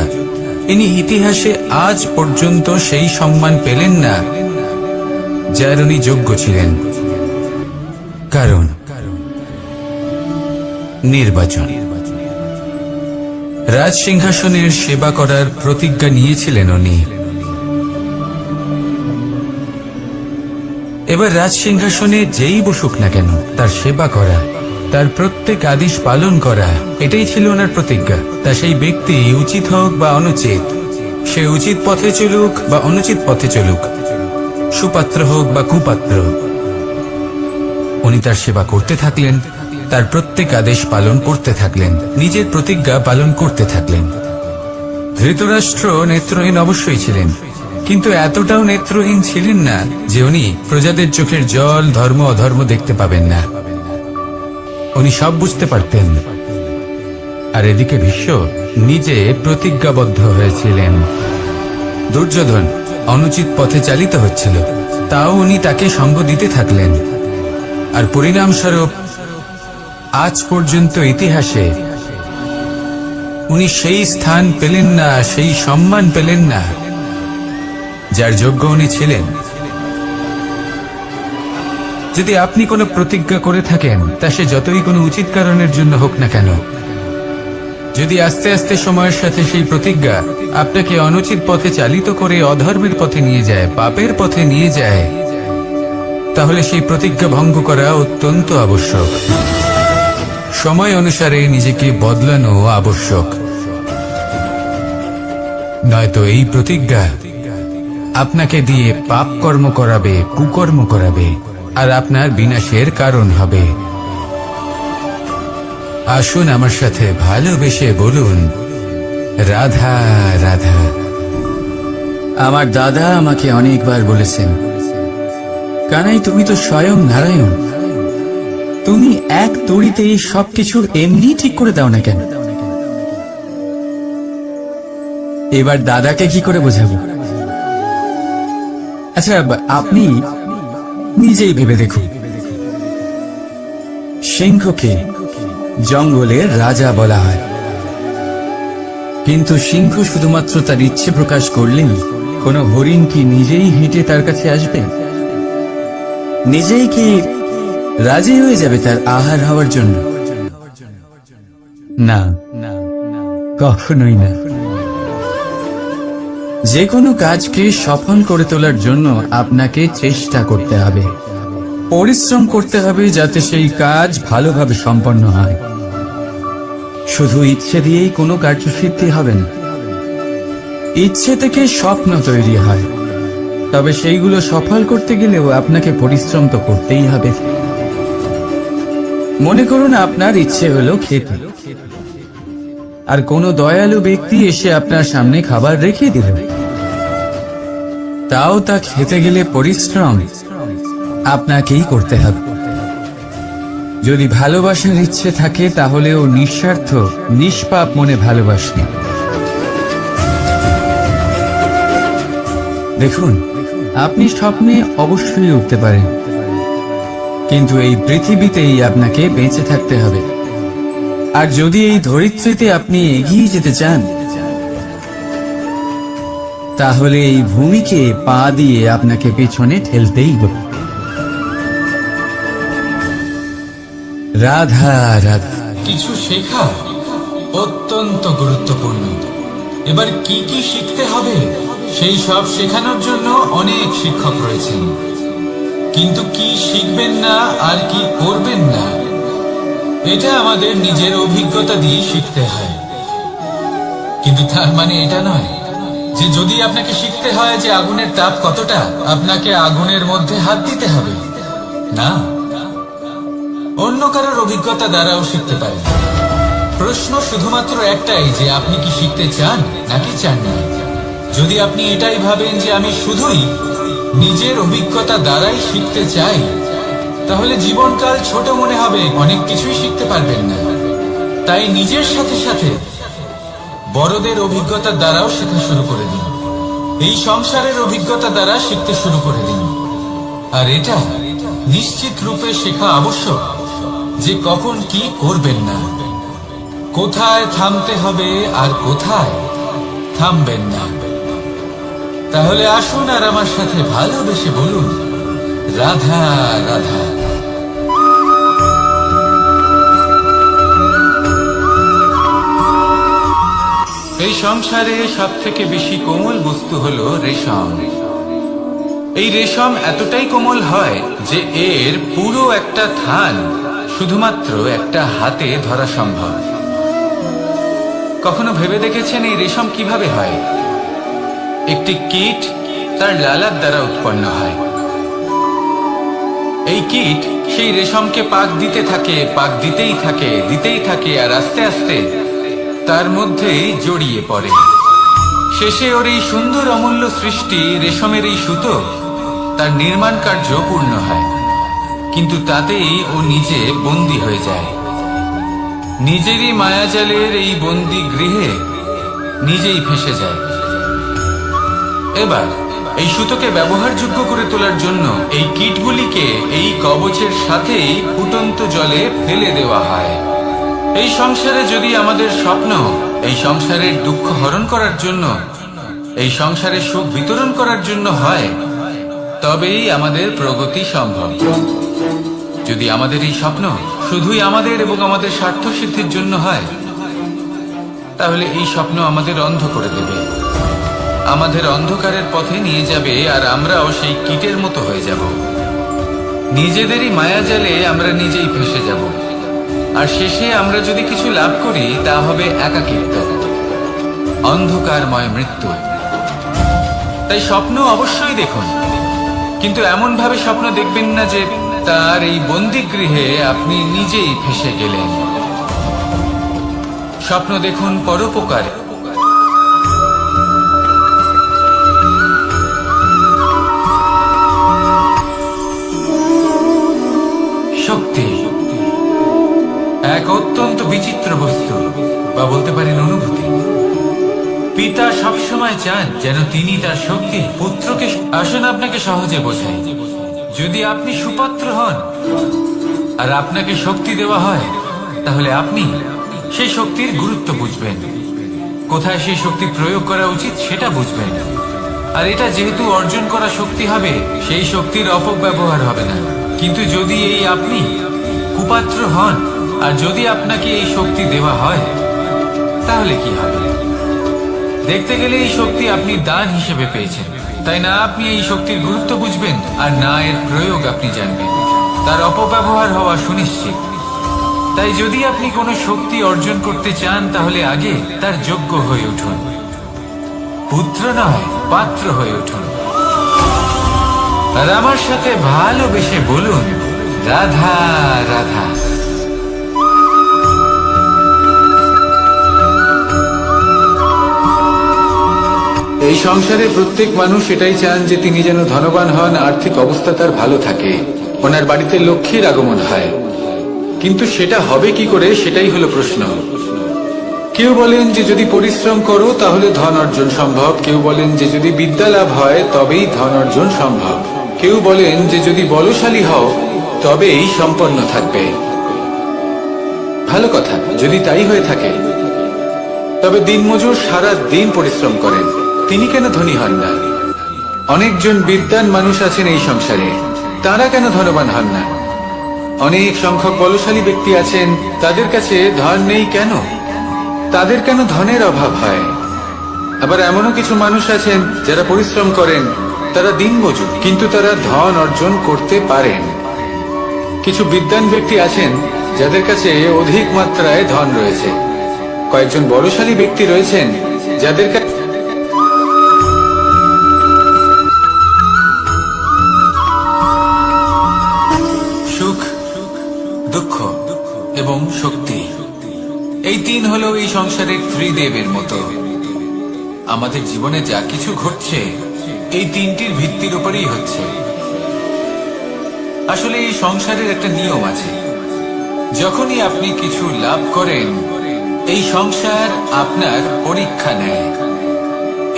ইনি ইতিহাসে আজ পর্যন্ত সেই সম্মান পেলেন না যার উনি যোগ্য ছিলেন। কারণ নির্বাচন। রাজ সিংহাসনের সেবা করার প্রতিজ্ঞা নিয়েছিলেন উনি। এবার রাজ সিংহাসনে যেই বসুক না কেন তার সেবা করা, তার প্রত্যেক আদেশ পালন করা, এটাই ছিল ওনার প্রতিজ্ঞা। তা সেই ব্যক্তি উচিত হোক বা অনুচিত, সে উচিত পথে চলুক বা অনুচিত পথে চলুক, সুপাত্র হোক বা কুপাত্র, উনি তার সেবা করতে থাকলেন, তার প্রত্যেক আদেশ পালন করতে থাকলেন, নিজের প্রতিজ্ঞা পালন করতে থাকলেন। ধৃতরাষ্ট্র নেত্রহীন অবশ্যই ছিলেন, কিন্তু এতটাও নেত্রহীন ছিলেন না যে উনি প্রজাদের চোখের জল, ধর্ম অধর্ম দেখতে পাবেন না। উনি সব বুঝতে পারতেন। আর এদিকে ভীষ্ম নিজে প্রতিজ্ঞাবদ্ধ হয়েছিলেন। দুর্যোধন অনুচিত পথে চালিত হচ্ছিল, তাও উনি তাকে সঙ্গ দিতে থাকলেন। আর পরিণামস্বরূপ আজ পর্যন্ত ইতিহাসে উনি সেই স্থান পেলেন না, সেই সম্মান পেলেন না যার যোগ্য উনি ছিলেন। যদি আপনি কোনো প্রতিজ্ঞা করে থাকেন তা সে যতই কোনো উচিত কারণের জন্য হোক না কেন, যদি আস্তে আস্তে সময়ের সাথে সেই প্রতিজ্ঞা আপনাকে অনুচিত পথে চালিত করে অধর্মের পথে নিয়ে যায়, পাপের পথে নিয়ে যায়, তাহলে সেই প্রতিজ্ঞা ভঙ্গ করা অত্যন্ত আবশ্যক। সময় অনুসারে নিজেকে বদলানো আবশ্যক, নয়তো এই প্রতিজ্ঞা আপনাকে দিয়ে পাপ কর্ম করাবে, কুকর্ম করাবে আর আপনার বিনাশের কারণ হবে। আসুন আমার সাথে ভালোবেসে বলুন রাধা রাধা। আমার দাদা আমাকে অনেকবার বলেছেন, কানাই তুমি তো স্বয়ং নারায়ণ, তুমি এক তড়িতেই সবকিছু এমনি ঠিক করে দাও না কেন? এবার দাদাকে কি করে বোঝাবো? আচ্ছা আপনি নিজেই ভেবে দেখুন, সিংহকে জঙ্গলের রাজা বলা হয়, কিন্তু সিংহ শুধুমাত্র তার ইচ্ছে প্রকাশ করলেই কোনো হরিণ কি নিজেই হেঁটে তার কাছে আসবে? নিজেই কি রাজি হয়ে যাবে তার আহার হওয়ার জন্য? না, কখনোই না। যে কোনো কাজকে সফল করে তোলার জন্য আপনাকে চেষ্টা করতে হবে, পরিশ্রম করতে হবে, যাতে সেই কাজ ভালোভাবে সম্পন্ন হয়। শুধু ইচ্ছে দিয়েই কোনো কার্যসিদ্ধি হবে না। ইচ্ছে থেকে স্বপ্ন তৈরি হয়, তবে সেইগুলো সফল করতে গেলেও আপনাকে পরিশ্রম তো করতেই হবে। মনে করুন আপনার ইচ্ছে হলো খেতে, আর কোনো দয়ালু ব্যক্তি এসে আপনার সামনে খাবার রেখে দিল। তাও তা খেতে গেলে পরিশ্রম আপনাকেই করতে হবে। যদি ভালোবাসার ইচ্ছে থাকে তাহলে ও নিঃস্বার্থ নিষ্পাপ মনে ভালোবাসবে। দেখুন, আপনি স্বপ্নে অবশ্যই উঠতে পারেন, কিন্তু এই পৃথিবীতেই আপনাকে বেঁচে থাকতে হবে। আর যদি এই ধরিত্রীতে আপনি এগিয়ে যেতে চান, তাহলে এই ভূমিকে পা দিয়ে আপনাকে পেছনে ঠেলতেই হবে। রাধা রাধা। কিছু শেখা অত্যন্ত গুরুত্বপূর্ণ। এবার কি কি শিখতে হবে সেই সব শেখানোর জন্য অনেক শিক্ষক রয়েছেন, কিন্তু কি শিখবেন না আর কি করবেন না এটা আমাদের নিজের অভিজ্ঞতা দিয়ে শিখতে হয়। কিন্তু তার মানে এটা নয় যে যদি আপনাকে শিখতে হয় যে আগুনের তাপ কতটা, আপনাকে আগুনের মধ্যে হাত দিতে হবে। না, অন্য কারোর অভিজ্ঞতা দ্বারাও শিখতে পারেন। প্রশ্ন শুধুমাত্র একটাই যে আপনি কি শিখতে চান নাকি চান না। যদি আপনি এটাই ভাবেন যে আমি শুধুই নিজের অভিজ্ঞতা দ্বারাই শিখতে চাই, তাহলে জীবনকাল ছোট মনে হবে, অনেক কিছুই শিখতে পারবেন না। তাই নিজের সাথে সাথে বড়দের অভিজ্ঞতার দ্বারাও শেখা শুরু করে দিন। এই সংসারের অভিজ্ঞতা দ্বারা শিখতে শুরু করে দিন। আর এটা নিশ্চিত রূপে শেখা আবশ্যক যে কখন কি করবেন না, কোথায় থামতে হবে আর কোথায় থামবেন না। তাহলে আসুন আর আমার সাথে ভালোবেসে বলুন, রাধা রাধা। এই সংসারে সব থেকে বেশি কোমল বস্তু হলো রেশম। এই রেশম এতটাই কোমল হয় যে এর পুরো একটা থান শুধুমাত্র একটা হাতে ধরা সম্ভব। কখনো ভেবে দেখেছেন এই রেশম কিভাবে হয়? একটি কীট তার লালার দ্বারা উৎপন্ন হয়। এই কীট সেই রেশমকে পাক দিতে থাকে, পাক দিতেই থাকে, দিতেই থাকে, আর আস্তে আস্তে তার মধ্যেই জড়িয়ে পড়ে। শেষে ওর এই সুন্দর অমূল্য সৃষ্টি রেশমের এই সুতো তার নির্মাণ কার্য পূর্ণ হয়, কিন্তু তাতেই ও নিজে বন্দী হয়ে যায়। নিজেরই মায়াজালের এই বন্দী গৃহে নিজেই ফেঁসে যায়। এবার এই সুতোকে ব্যবহারযোগ্য করে তোলার জন্য এই কীটগুলিকে এই কবচের সাথেই ফুটন্ত জলে ফেলে দেওয়া হয়। এই সংসারে যদি আমাদের স্বপ্ন এই সংসারের দুঃখ হরণ করার জন্য, এই সংসারে সুখ বিতরণ করার জন্য হয়, তবেই আমাদের প্রগতি সম্ভব। যদি আমাদের এই স্বপ্ন শুধুই আমাদের এবং আমাদের স্বার্থ সিদ্ধির জন্য হয়, তাহলে এই স্বপ্ন আমাদের অন্ধ করে দেবে, আমাদের অন্ধকারের পথে নিয়ে যাবে, আর আমরাও সেই কীটের মতো হয়ে যাব। নিজেদেরই মায়াজালে আমরা নিজেই ফেঁসে যাব, আর শেষে আমরা যদি কিছু লাভ করি তা হবে একাকিত্ব, অন্ধকারময় মৃত্যু। তাই স্বপ্ন অবশ্যই দেখুন, কিন্তু এমন ভাবে স্বপ্ন দেখবেন না যে তার এই বন্দিগৃহে আপনি নিজেই ফেঁসে গেলেন। স্বপ্ন দেখুন পরোপকারে। শক্তি এক অত্যন্ত বিচিত্র বস্তু, বা বলতে পারেন অনুভূতি। পিতা সবসময় চান যেন তিনি তার শক্তি পুত্রকে। আসুন আপনাকে সহজে বোঝাই। যদি আপনি সুপাত্র হন আর আপনাকে শক্তি দেওয়া হয়, তাহলে আপনি সেই শক্তির গুরুত্ব বুঝবেন, কোথায় সেই শক্তি প্রয়োগ করা উচিত সেটা বুঝবেন। আর এটা যেহেতু অর্জন করা শক্তি হবে, সেই শক্তির অপব্যবহার হবে না। কিন্তু যদি এই আপনি কুপাত্র হন আর যদি আপনাকে এই শক্তি দেওয়া হয় তাহলে কি হবে? দেখতে গেলে এই শক্তি আপনি দান হিসেবে পেয়েছেন, তাই না? আপনি এই শক্তির গুরুত্ব বুঝবেন আর না এর প্রয়োগ আপনি জানবেন। তার অপব্যবহার হওয়া সুনিশ্চিত। তাই যদি আপনি কোনো শক্তি অর্জন করতে চান তাহলে আগে তার যোগ্য হয়ে উঠুন, পুত্র নয় পাত্র হয়ে উঠুন। আর আমার সাথে ভালোবেসে বলুন, রাধা রাধা। এই সংসারে প্রত্যেক মানুষ এটাই চান যে তিনি যেন ধনবান হন, আর্থিক অবস্থা তার ভালো থাকে, ওনার বাড়িতে লক্ষ্মীর আগমন হয়। কিন্তু সেটা হবে কি করে, সেটাই হলো প্রশ্ন। কেউ বলেন যে যদি পরিশ্রম করো তাহলে ধন অর্জন সম্ভব, কেউ বলেন যে যদি বিদ্যা লাভ হয় তবেই ধন অর্জন সম্ভব, কেউ বলেন যে যদি বলশালী হও তবেই সম্পন্ন থাকবে। ভালো কথা, যদি তাই হয়ে থাকে, তবে দিনমজুর সারা দিন পরিশ্রম করেন, তিনি কেন ধনী হন না? অনেকজন বিদ্বান মানুষ আছেন এই সংসারে, তারা কেন ধনবান হন না? অনেক সংখ্যক বলশালী ব্যক্তি আছেন, তাদের কাছে ধন নেই কেন? তাদের কেন ধনের অভাব হয়? আবার এমনও কিছু মানুষ আছেন যারা পরিশ্রম করেন, তারা দিনমজুর, কিন্তু তারা ধন অর্জন করতে পারেন। কিছু বিদ্বান ব্যক্তি আছেন যাদের কাছে অধিক মাত্রায় ধন রয়েছে। কয়েকজন বলশালী ব্যক্তি রয়েছেন যাদের কাছে সুখ, দুঃখ এবং শক্তি, এই তিন হলো এই সংসারের ত্রিদেবের মতো। আমাদের জীবনে যা কিছু ঘটছে এই তিনটির ভিত্তির উপরেই হচ্ছে। আসলে এই সংসারের একটা নিয়ম আছে, যখনই আপনি কিছু লাভ করেন এই সংসার আপনার পরীক্ষা নেয়।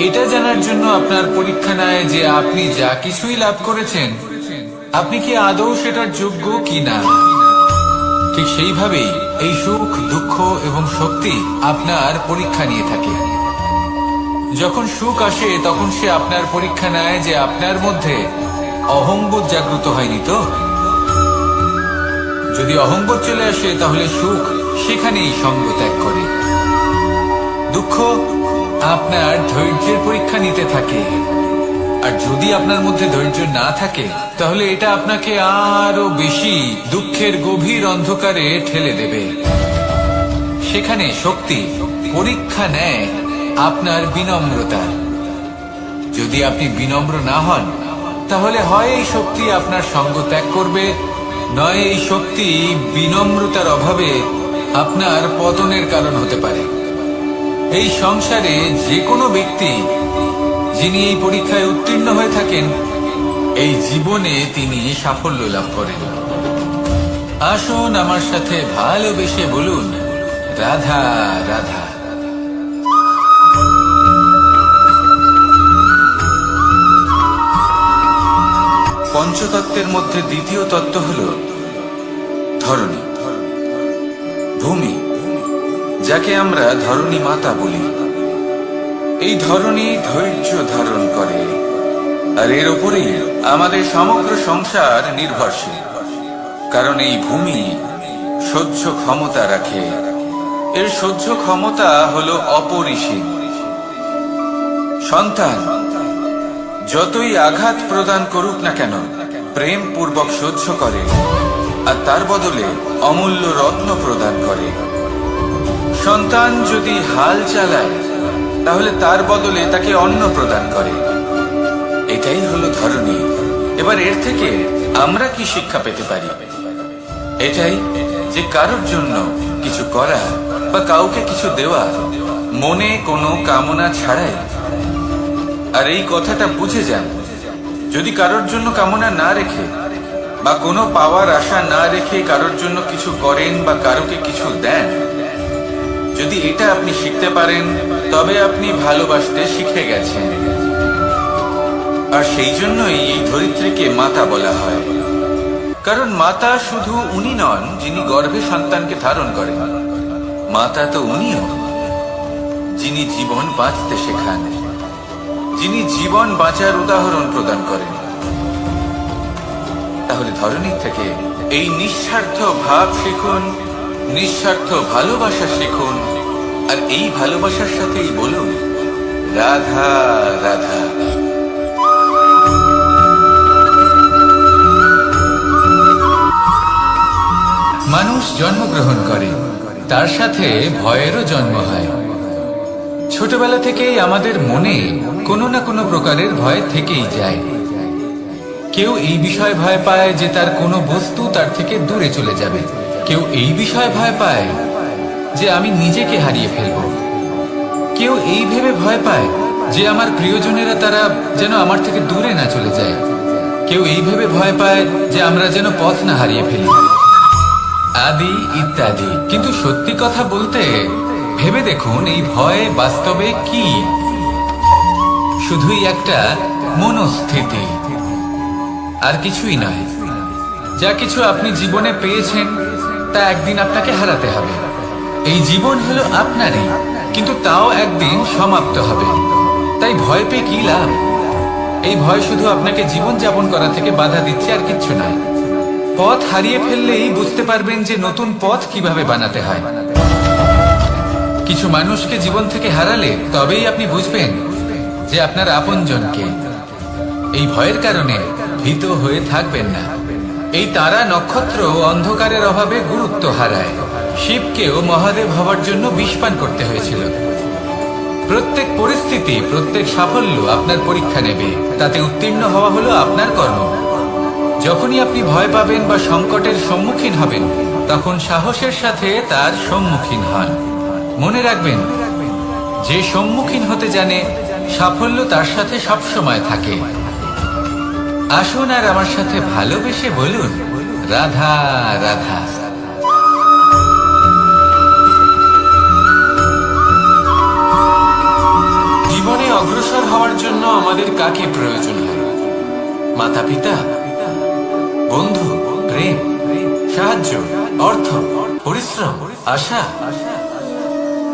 এটা জানার জন্য আপনার পরীক্ষা নেয় যে আপনি যা কিছুই লাভ করেছেন আপনি কি আদৌ সেটার যোগ্য কি না। ঠিক সেইভাবেই এই সুখ, দুঃখ এবং শক্তি আপনার পরীক্ষা নিয়ে থাকে। যখন সুখ আসে তখন সে আপনার পরীক্ষা নেয় যে আপনার মধ্যে অহংবোধ জাগ্রত হয়নি তো। যদি অহংবোধ চলে আসে তাহলে সুখ সেখানেই সঙ্গ ত্যাগ করে। দুঃখ আপনার ধৈর্যের পরীক্ষা নিতে থাকে, আর যদি আপনার মধ্যে ধৈর্য না থাকে তাহলে এটা আপনাকে আরো বেশি দুঃখের গভীর অন্ধকারে ঠেলে দেবে। সেখানে শক্তি পরীক্ষা নেয় আপনার বিনম্রতা। যদি আপনি বিনম্র না হন তাহলে হয় এই শক্তি আপনার সঙ্গ ত্যাগ করবে, নয় এই শক্তি বিনম্রতার অভাবে আপনার পতনের কারণ হতে পারে। এই সংসারে যে কোনো ব্যক্তি যিনি এই পরীক্ষায় উত্তীর্ণ হয়ে থাকেন এই জীবনে তিনি সাফল্য লাভ করেন। আসুন আমার সাথে ভালোবেসে বলুন, রাধা রাধা। পঞ্চতত্ত্বের মধ্যে দ্বিতীয় তত্ত্ব হল ধরণী, ভূমি, যাকে আমরা ধরণী মাতা বলি। এই ধরণী ধৈর্য ধারণ করে, আর এর উপরেই আমাদের সমগ্র সংসার নির্ভরশীল। কারণ এই ভূমি সহ্য ক্ষমতা রাখে, এর সহ্য ক্ষমতা হলো অপরিসীম। সন্তান যতই আঘাত প্রদান করুক না কেন প্রেম পূর্বক সহ্য করে, আর তার বদলে অমূল্য রত্ন প্রদান করে। সন্তান যদি হাল চালায় তাহলে তার বদলে তাকে অন্ন প্রদান করে। এটাই হলো ধরণী। এবার এর থেকে আমরা কি শিক্ষা পেতে পারি? এটাই যে কারোর জন্য কিছু করা বা কাউকে কিছু দেওয়া মনে কোনো কামনা ছাড়াই। আর এই কথাটা বুঝে যান, যদি কারোর জন্য কামনা না রেখে বা কোনো পাওয়ার আশা না রেখে কারোর জন্য কিছু করেন বা কারোকে কিছু দেন, যদি এটা আপনি শিখতে পারেন তবে আপনি ভালোবাসতে শিখে গেছেন। আর সেই জন্যই এই ধরিত্রীকে মাতা বলা হয়। কারণ মাতা শুধু উনি নন যিনি গর্ভে সন্তানকে ধারণ করেন, মাতা তো উনিও যিনি জীবন বাঁচতে শেখান, যিনি জীবন বাঁচার উদাহরণ প্রদান করেন। তাহলে ধরনীর থেকে এই নিঃস্বার্থ ভাব শিখুন, নিঃস্বার্থ ভালোবাসা শিখুন, আর এই ভালোবাসার সাথেই বলুন রাধা রাধা। মানুষ জন্মগ্রহণ করে, তার সাথে ভয়েরও জন্ম হয়। ছোটবেলা থেকেই আমাদের মনে কোনো না কোনো প্রকারের ভয় থেকেই যায়। কেউ এই বিষয়ে ভয় পায় যে তার কোনো বস্তু তার থেকে দূরে চলে যাবে, কেউ এই বিষয়ে ভয় পায় যে আমি নিজেকে হারিয়ে ফেলব, কেউ এই ভেবে ভয় পায় যে আমার প্রিয়জনেরা তারা যেন আমার থেকে দূরে না চলে যায়, কেউ এই ভেবে ভয় পায় যে আমরা যেন পথ না হারিয়ে ফেলি, আদি ইত্যাদি। কিন্তু সত্যি কথা বলতে ভেবে দেখুন এই ভয় বাস্তবে কি? শুধুই একটা মনস্থিতি, আর কিছুই নয়। যা কিছু আপনি জীবনে পেয়েছেন তা একদিন আপনাকে হারাতে হবে। এই জীবন হলো আপনারই, কিন্তু তাও একদিন সমাপ্ত হবে। তাই ভয় পেয়ে কি লাভ? এই ভয় শুধু আপনাকে জীবন যাপন করা থেকে বাধা দিচ্ছে, আর কিচ্ছু নয়। পথ হারিয়ে ফেললেই বুঝতে পারবেন যে নতুন পথ কিভাবে বানাতে হয়। কিছু মানুষকে জীবন থেকে হারালে তবেই আপনি বুঝবেন যে আপনার আপনজনকে। এই ভয়ের কারণে ভীত হয়ে থাকবেন না। এই তারা নক্ষত্র অন্ধকারের অভাবে গুরুত্ব হারায়। শিবকেও মহাদেব হওয়ার জন্য বিষপান করতে হয়েছিল। প্রত্যেক পরিস্থিতি, প্রত্যেক সাফল্য আপনার পরীক্ষা নেবে, তাতে উত্তীর্ণ হওয়া হলো আপনার কর্ম। যখনই আপনি ভয় পাবেন বা সংকটের সম্মুখীন হবেন, তখন সাহসের সাথে তার সম্মুখীন হন। মনে রাখবেন, যে সম্মুখীন হতে জানে সাফল্য তার সাথে সবসময় থাকে। আসুন আর আমার সাথে ভালোবেসে বলুন রাধা রাধা। জীবনে অগ্রসর হওয়ার জন্য আমাদের কাকে প্রয়োজন হয়? মাতা পিতা, বন্ধু, প্রেম, সাহায্য, অর্থ, পরিশ্রম, আশা।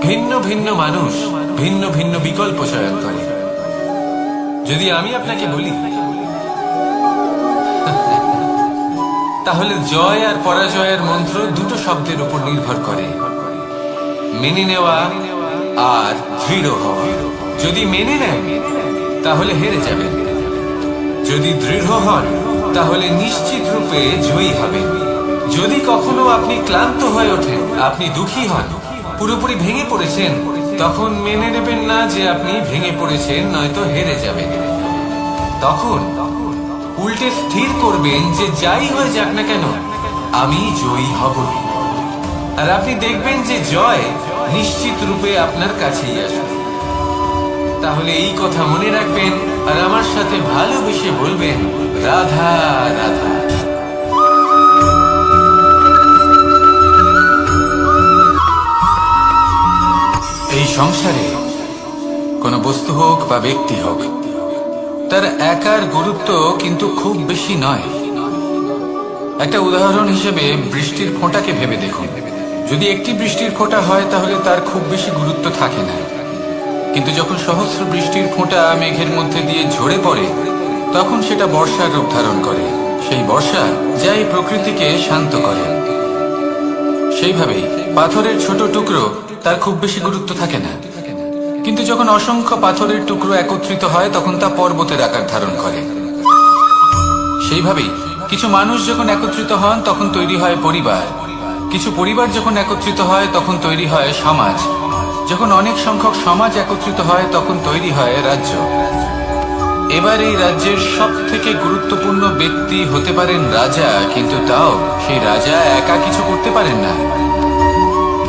ভিন্ন ভিন্ন মানুষ ভিন্ন ভিন্ন বিকল্প চয়ন করে। যদি আমি আপনাকে বলি, তাহলে জয় আর পরাজয়ের মন্ত্র দুটো শব্দের উপর নির্ভর করে, মেনে নেওয়া আর দৃঢ় হওয়া। যদি মেনে নেন তাহলে হেরে যাবেন, যদি দৃঢ় হন তাহলে নিশ্চিত রূপে জয়ী হবেন। যদি কখনো আপনি ক্লান্ত হয়ে ওঠেন, আপনি দুঃখী হন, পুরোপুরি ভেঙে পড়েছেন, তখন মেনে নেবেন না যে আপনি ভেঙে পড়েছেন, নয়তো হেরে যাবেন। তখন উল্টে স্থির করবেন যে যাই হয়ে যাক না কেন, আমি জয়ী হব। আর আপনি দেখবেন যে জয় নিশ্চিত রূপে আপনার কাছেই আসবে। তাহলে এই কথা মনে রাখবেন আর আমার সাথে ভালোবেসে বলবেন রাধা রাধা। এই সংসারে কোনো বস্তু হোক বা ব্যক্তি হোক, তার একার গুরুত্ব কিন্তু খুব বেশি নয়। একটা উদাহরণ হিসেবে বৃষ্টির ফোঁটাকে ভেবে দেখুন। যদি একটি বৃষ্টির ফোঁটা হয় তাহলে তার খুব বেশি গুরুত্ব থাকে না, কিন্তু যখন সহস্র বৃষ্টির ফোঁটা মেঘের মধ্যে দিয়ে ঝরে পড়ে, তখন সেটা বর্ষার রূপ ধারণ করে। সেই বর্ষা যা এই প্রকৃতিকে শান্ত করে। সেইভাবেই পাথরের ছোট টুকরো, তার খুব বেশি গুরুত্ব থাকে না, কিন্তু যখন অসংখ্য পাথরের টুকরো একত্রিত হয় তখন তা পর্বতের আকার ধারণ করে। সেইভাবেই কিছু মানুষ যখন একত্রিত হন তখন তৈরি হয় পরিবার, কিছু পরিবার যখন একত্রিত হয় তখন তৈরি হয় সমাজ, যখন অনেক সংখ্যক সমাজ একত্রিত হয় তখন তৈরি হয় রাজ্য। এবার এই রাজ্যের সব থেকে গুরুত্বপূর্ণ ব্যক্তি হতে পারেন রাজা, কিন্তু তাও সেই রাজা একা কিছু করতে পারেন না।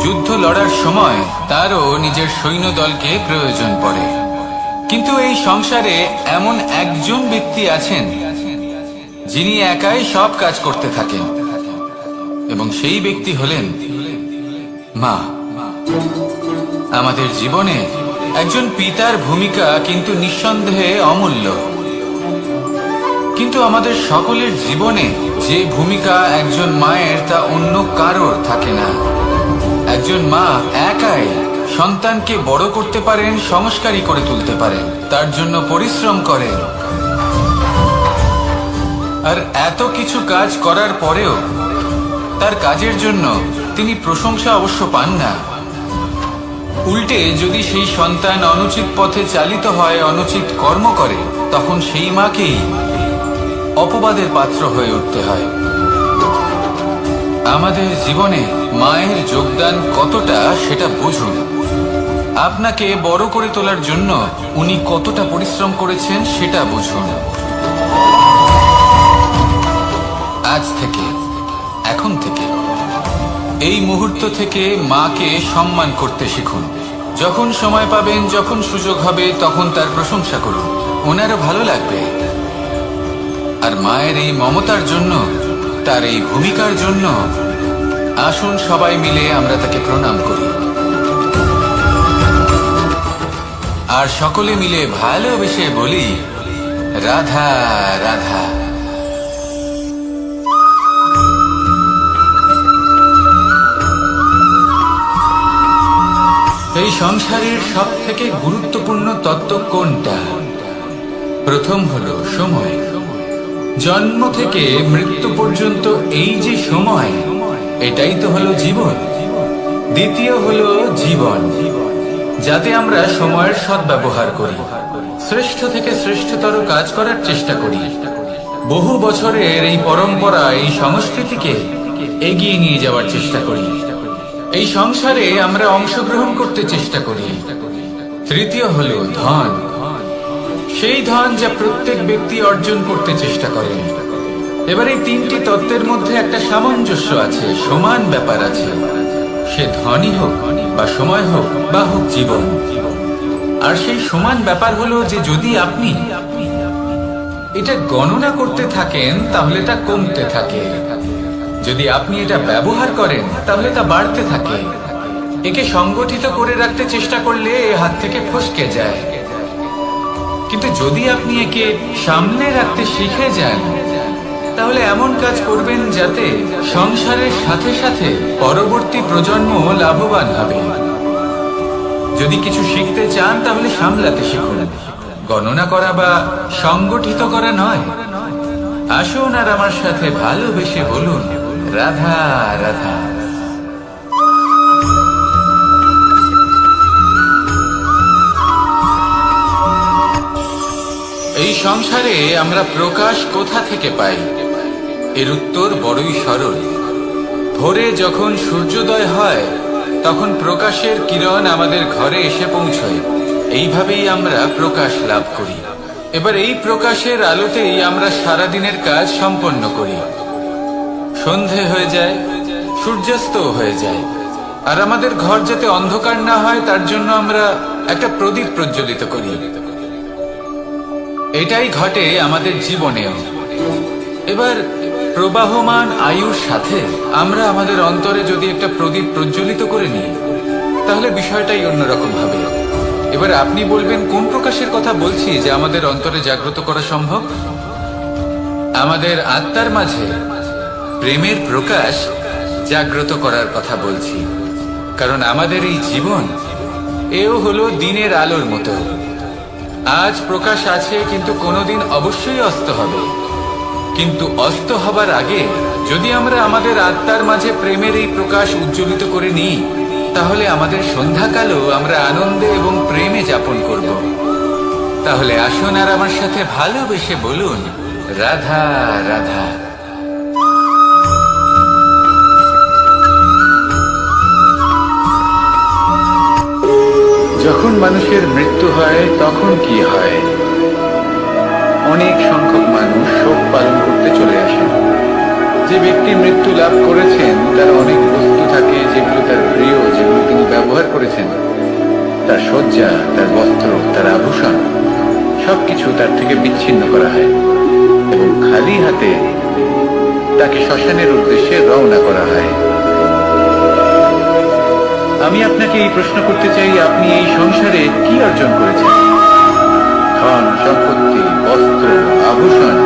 যুদ্ধ লড়ার সময় তারও নিজের সৈন্যদলকে প্রয়োজন পড়ে। কিন্তু এই সংসারে এমন একজন ব্যক্তি আছেন যিনি একাই সব কাজ করতে থাকেন, এবং সেই ব্যক্তি হলেন মা। আমাদের জীবনে একজন পিতার ভূমিকা কিন্তু নিঃসন্দেহে অমূল্য, কিন্তু আমাদের সকলের জীবনে যে ভূমিকা একজন মায়ের তা অন্য কারোর থাকে না। একজন মা একাই সন্তানকে বড় করতে পারেন, সংস্কারী করে তুলতে পারেন, তার জন্য পরিশ্রম করেন। আর এত কিছু কাজ করার পরেও তার কাজের জন্য তিনি প্রশংসা অবশ্য পান না। উল্টে যদি সেই সন্তান অনুচিত পথে চালিত হয়, অনুচিত কর্ম করে, তখন সেই মাকেই অপবাদের পাত্র হয়ে উঠতে হয়। আমাদের জীবনে মায়ের যোগদান কতটা সেটা বুঝুন। আপনাকে বড় করে তোলার জন্য উনি কতটা পরিশ্রম করেছেন সেটা বুঝুন। আজ থেকে, এখন থেকে, এই মুহূর্ত থেকে মাকে সম্মান করতে শিখুন। যখন সময় পাবেন, যখন সুযোগ হবে, তখন তার প্রশংসা করুন। ওনারও ভালো লাগবে। আর মায়ের এই মমতার জন্য, তার এই ভূমিকার জন্য আসুন সবাই মিলে আমরা তাকে প্রণাম করি। আর সকলে মিলে ভালোবেসে বলি, রাধা রাধা। এই সংসারের সব থেকে গুরুত্বপূর্ণ তত্ত্ব কোনটা? প্রথম হলো সময়। জন্ম থেকে মৃত্যু পর্যন্ত এই যে সময়, এটাই তো হলো জীবন। দ্বিতীয় হলো জীবন, যাতে আমরা সময়ের সদ্ব্যবহার করি, শ্রেষ্ঠ থেকে শ্রেষ্ঠতর কাজ করার চেষ্টা করি। বহু বছরের এই পরম্পরা, এই সংস্কৃতিকে এগিয়ে নিয়ে যাওয়ার চেষ্টা করি। এই সংসারে আমরা অংশগ্রহণ করতে চেষ্টা করি। তৃতীয় হলো ধন, সেই ধন যা প্রত্যেক ব্যক্তি অর্জন করতে চেষ্টা করেন। এবার এই তিনটি তত্ত্বের মধ্যে একটা সামঞ্জস্য আছে, সমান ব্যাপার আছে। সে ধনই হোক বা সময় হোক বা হোক জীবন। আর সেই সমান ব্যাপার হলো যে যদি আপনি এটা গণনা করতে থাকেন তাহলে তা কমতে থাকে, যদি আপনি এটা ব্যবহার করেন তাহলে তা বাড়তে থাকে। একে সংগঠিত করে রাখতে চেষ্টা করলে এ হাত থেকে ফসকে যায়। কিন্তু যদি আপনি একে সামনে রাখতে শিখে যান, তাহলে এমন কাজ করবেন যাতে সংসারের সাথে সাথে পরবর্তী প্রজন্ম লাভবান হবে। যদি কিছু শিখতে চান তাহলে সামলাতে শিখুন, গণনা করা বা সংগঠিত করা নয়। আসুন আর আমার সাথে ভালোবেসে বলুন, রাধা রাধা। এই সংসারে আমরা প্রকাশ কোথা থেকে পাই? এর উত্তর বড়ই সরল। ভোরে যখন সূর্যোদয় হয় তখন প্রকাশের কিরণ আমাদের ঘরে এসে পৌঁছয়। এইভাবেই আমরা প্রকাশ লাভ করি। এবার এই প্রকাশের আলোতেই আমরা সারাদিনের কাজ সম্পন্ন করি। সন্ধে হয়ে যায়, সূর্যাস্ত হয়ে যায়। আর আমাদের ঘর যাতে অন্ধকার না হয় তার জন্য আমরা একটা প্রদীপ প্রজ্বলিত করি। এটাই ঘটে আমাদের জীবনেও। এবার প্রবাহমান আয়ুর সাথে আমরা আমাদের অন্তরে যদি একটা প্রদীপ প্রজ্বলিত করে নিই, তাহলে বিষয়টাই অন্যরকম হবে। এবার আপনি বলবেন, কোন প্রকাশের কথা বলছি যা আমাদের অন্তরে জাগ্রত করা সম্ভব? আমাদের আত্মার মাঝে প্রেমের প্রকাশ জাগ্রত করার কথা বলছি। কারণ আমাদের এই জীবন, এও হলো দিনের আলোর মতো। আজ প্রকাশ আছে, কিন্তু কোনোদিন অবশ্যই অস্ত হবে। কিন্তু অস্ত হবার আগে যদি আমরা আমাদের আত্মার মাঝে প্রেমের এই প্রকাশ উজ্জ্বলিত করে নিই, তাহলে আমাদের সন্ধ্যাকালও আমরা আনন্দে এবং প্রেমে যাপন করব। তাহলে আসুন আর আমার সাথে ভালোবেসে বলুন, রাধা রাধা। যখন মানুষের মৃত্যু হয় তখন কি হয়? অনেক সংখ্যক মানুষ শোক পালন করতে চলে আসেন। যে ব্যক্তি মৃত্যু লাভ করেছেন তার অনেক বস্তু থাকে যেগুলো তার প্রিয়, যেগুলো তিনি ব্যবহার করেছেন। তার শয্যা, তার বস্ত্র, তার আভূষণ সবকিছু তার থেকে বিচ্ছিন্ন করা হয় এবং খালি হাতে তাকে শ্মশানের উদ্দেশ্যে রওনা করা হয়। আমি আপনাকে এই প্রশ্ন করতে চাই, আপনি এই সংসারে কি অর্জন করেছেন? ধন, সম্পত্তি, বস্ত্র, আভূষণ,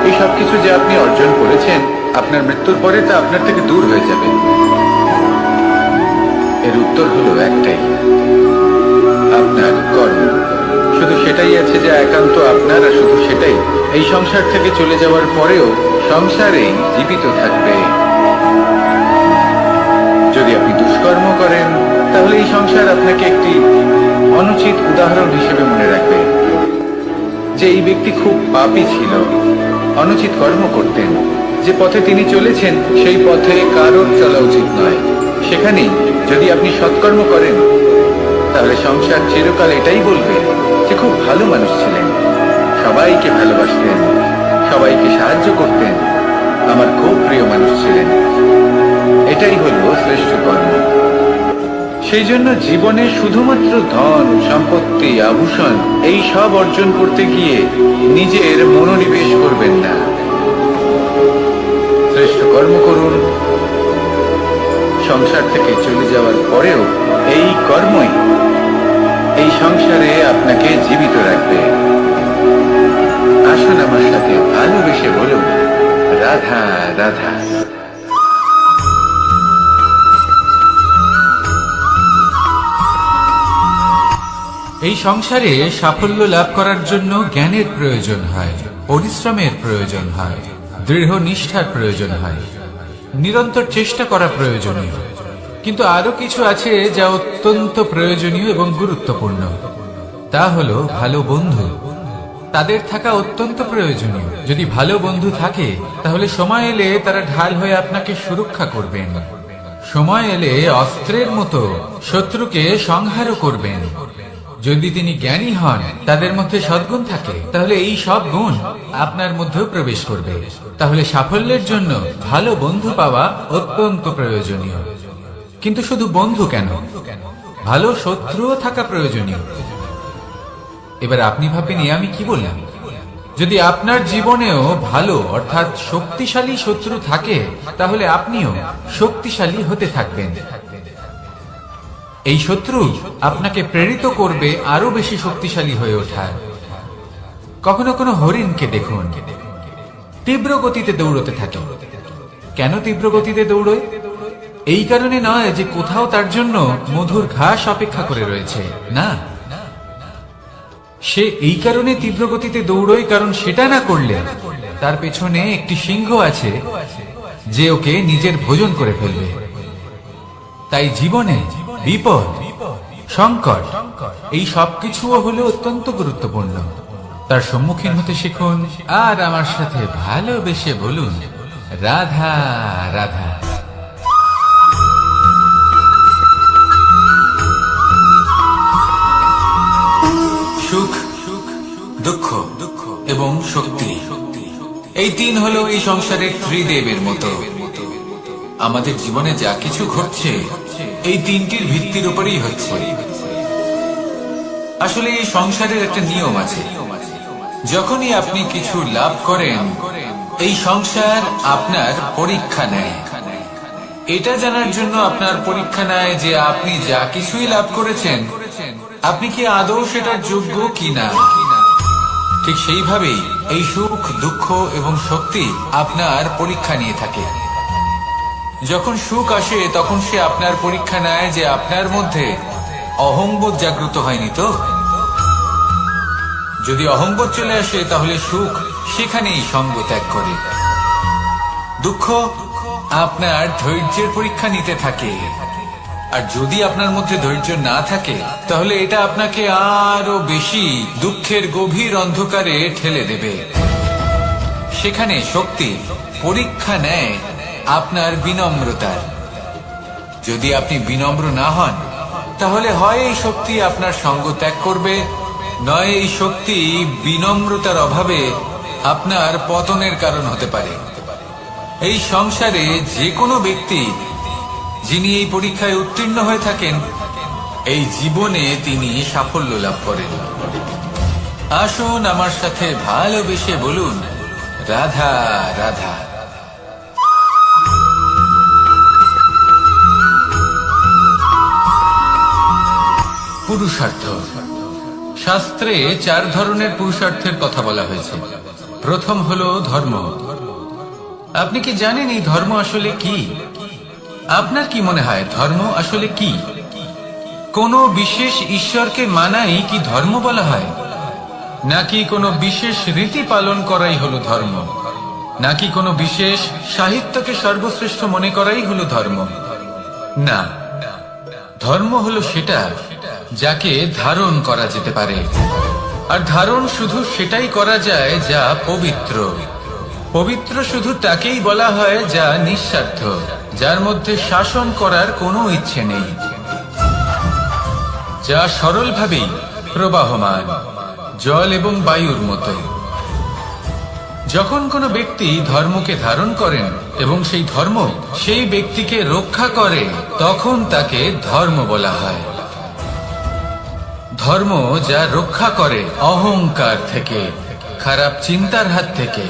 এই সব কিছু যে আপনি অর্জন করেছেন, আপনার মৃত্যুর পরে তা আপনার থেকে দূর হয়ে যাবে। এর উত্তর হলো একটাই, আপনার কর্ম। শুধু সেটাই আছে যা একান্ত আপনার, আর শুধু সেটাই এই সংসার থেকে চলে যাওয়ার পরেও সংসারেই জীবিত থাকবে। যদি আপনি দুষ্কর্ম করেন তাহলে এই সংসার আপনাকে একটি অনুচিত উদাহরণ হিসেবে মনে রাখবে যে এই ব্যক্তি খুব পাপী ছিল, অনুচিত কর্ম করতেন। যে পথে তিনি চলেছেন সেই পথে কারোর চলা উচিত নয়। সেখানেই যদি আপনি সৎকর্ম করেন তাহলে সংসার চিরকাল এটাই বলবে যে খুব ভালো মানুষ ছিলেন, সবাইকে ভালোবাসতেন, সবাইকে সাহায্য করতেন, আমার খুব প্রিয় মানুষ ছিলেন। এটাই হলো শ্রেষ্ঠ কর্ম। সেই জন্য জীবনে শুধুমাত্র ধন সম্পত্তি আভূষণ এই সব অর্জন করতে গিয়ে নিজের মনোনিবেশ করবেন না। শ্রেষ্ঠ কর্ম করুন। সংসার থেকে চলে যাওয়ার পরেও এই কর্মই এই সংসারে আপনাকে জীবিত রাখবে। আসুন আমার সাথে ভালোবেসে বলুন, রাধা রাধা। এই সংসারে সাফল্য লাভ করার জন্য জ্ঞানের প্রয়োজন হয়, পরিশ্রমের প্রয়োজন হয়, দৃঢ় নিষ্ঠার প্রয়োজন হয়, নিরন্তর চেষ্টা করা প্রয়োজনীয়। কিন্তু আরো কিছু আছে যা অত্যন্ত প্রয়োজনীয় এবং গুরুত্বপূর্ণ। তা হলো ভালো বন্ধু। তাদের থাকা অত্যন্ত প্রয়োজনীয়। যদি ভালো বন্ধু থাকে তাহলে সময় এলে তারা ঢাল হয়ে আপনাকে সুরক্ষা করবেন। সময় এলে অস্ত্রের মতো শত্রুকে সংহারও করবেন। যদি তিনি জ্ঞানী হন, তাদের মধ্যে সদ্গুণ থাকে, তাহলে এই সব গুণ আপনার মধ্যেও প্রবেশ করবে। তাহলে সাফল্যের জন্য ভালো বন্ধু পাওয়া অত্যন্ত প্রয়োজনীয়। কিন্তু শুধু বন্ধু কেন, ভালো শত্রুও থাকা প্রয়োজনীয়। এবার আপনি ভাবেন আমি কি বললাম? যদি আপনার জীবনেও ভালো অর্থাৎ শক্তিশালী শত্রু থাকে তাহলে আপনিও শক্তিশালী হতে থাকবেন। এই শত্রু আপনাকে প্রেরিত করবে আরো বেশি শক্তিশালী হয়ে ওঠার। কখনো কোনো হরিণকে দেখুন, তীব্র গতিতে দৌড়তে থাকে। কেন তীব্র গতিতে দৌড়য়? এই কারণে নয় যে কোথাও তার জন্য মধুর ঘাস অপেক্ষা করে রয়েছে, না। সে এই কারণে তীব্র গতিতে দৌড়য় কারণ সেটা না করলে তার পেছনে একটি সিংহ আছে যে ওকে নিজের ভোজন করে ফেলবে। তাই জীবনে বিপদ, সংকট এই সবকিছুও হলো অত্যন্ত গুরুত্বপূর্ণ। তার সম্মুখীন হতে শিখুন আর আমার সাথে ভালোবেসে বলুন, রাধা রাধা। সুখ, দুঃখ এবং শক্তি, এই তিন হলো এই সংসারের ত্রিদেবের মতো। আমাদের জীবনে যা কিছু ঘটছে এই তিনটির ভিত্তির উপরেই হচ্ছে। আসলে এই সংসারের একটা নিয়ম আছে। যখনই আপনি কিছু লাভ করেন, এই সংসার আপনার পরীক্ষা নেয়। এটা জানার জন্য আপনার পরীক্ষা নেয় যে আপনি যা কিছুই লাভ করেছেন আপনি কি আদৌ সেটার যোগ্য কিনা। ঠিক সেইভাবেই এই সুখ, দুঃখ এবং শক্তি আপনার পরীক্ষা নিয়ে থাকে। যখন সুখ আসে তখন সে আপনার পরীক্ষা নেয় যে আপনার মধ্যে অহংবোধ জাগ্রত হয়নি তো। যদি অহংবোধ চলে আসে তাহলে সুখ সেখানেই সঙ্গ ত্যাগ করে। দুঃখ আপনার ধৈর্যের পরীক্ষা নিতে থাকে, আর যদি আপনার মধ্যে ধৈর্য না থাকে তাহলে এটা আপনাকে আরো বেশি দুঃখের গভীর অন্ধকারে ঠেলে দেবে। সেখানে শক্তি পরীক্ষা নেয় আপনার বিনম্রতার। যদি আপনি বিনম্র না হন তাহলে হয় এই শক্তি আপনার সঙ্গ ত্যাগ করবে, নয় এই শক্তি বিনম্রতার অভাবে আপনার পতনের কারণ হতে পারে। এই সংসারে যে কোনো ব্যক্তি যিনি এই পরীক্ষায় উত্তীর্ণ হয়ে থাকেন, এই জীবনে তিনি সাফল্য লাভ করেন। আসুন আমার সাথে ভালোবেসে বলুন, রাধা রাধা। পুরুষার্থ। শাস্ত্রে 4 ধরনের পুরুষার্থের কথা বলা হয়েছে। প্রথম হলো ধর্ম। আপনি কি জানেন এই ধর্ম আসলে কি? আপনার কি মনে হয় ধর্ম আসলে কি? কোন বিশেষ ঈশ্বরকে মানাই কি ধর্ম বলা হয়? নাকি কোনো বিশেষ রীতি পালন করাই হলো ধর্ম, নাকি কোনো বিশেষ সাহিত্যকে সর্বশ্রেষ্ঠ মনে করাই হলো ধর্ম? না, ধর্ম হলো সেটা যাকে ধারণ করা যেতে পারে, আর ধারণ শুধু সেটাই করা যায় যা পবিত্র। পবিত্র শুধু তাকেই বলা হয় যা নিঃস্বার্থ, যার মধ্যে শাসন করার কোনো ইচ্ছে নেই, যা সরলভাবেই প্রবাহমান, জল এবং বায়ুর মতো। যখন কোনো ব্যক্তি ধর্মকে ধারণ করেন এবং সেই ধর্ম সেই ব্যক্তিকে রক্ষা করে, তখন তাকে ধর্ম বলা হয়। ধর্ম যা রক্ষা করে অহংকার থেকে, খারাপ চিন্তার হাত থেকে।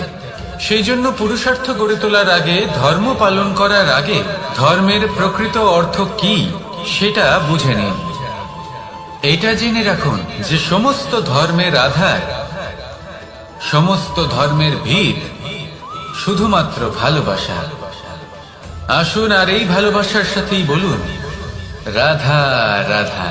সেই জন্য পুরুষার্থ গড়ে তোলার আগে, ধর্ম পালন করার আগে ধর্মের প্রকৃত অর্থ কি সেটা বুঝে নিন। এটা জেনে রাখুন যে সমস্ত ধর্মের আধার, সমস্ত ধর্মের ভিত শুধুমাত্র ভালোবাসা। আসুন আর এই ভালোবাসার সাথেই বলুন, রাধা রাধা।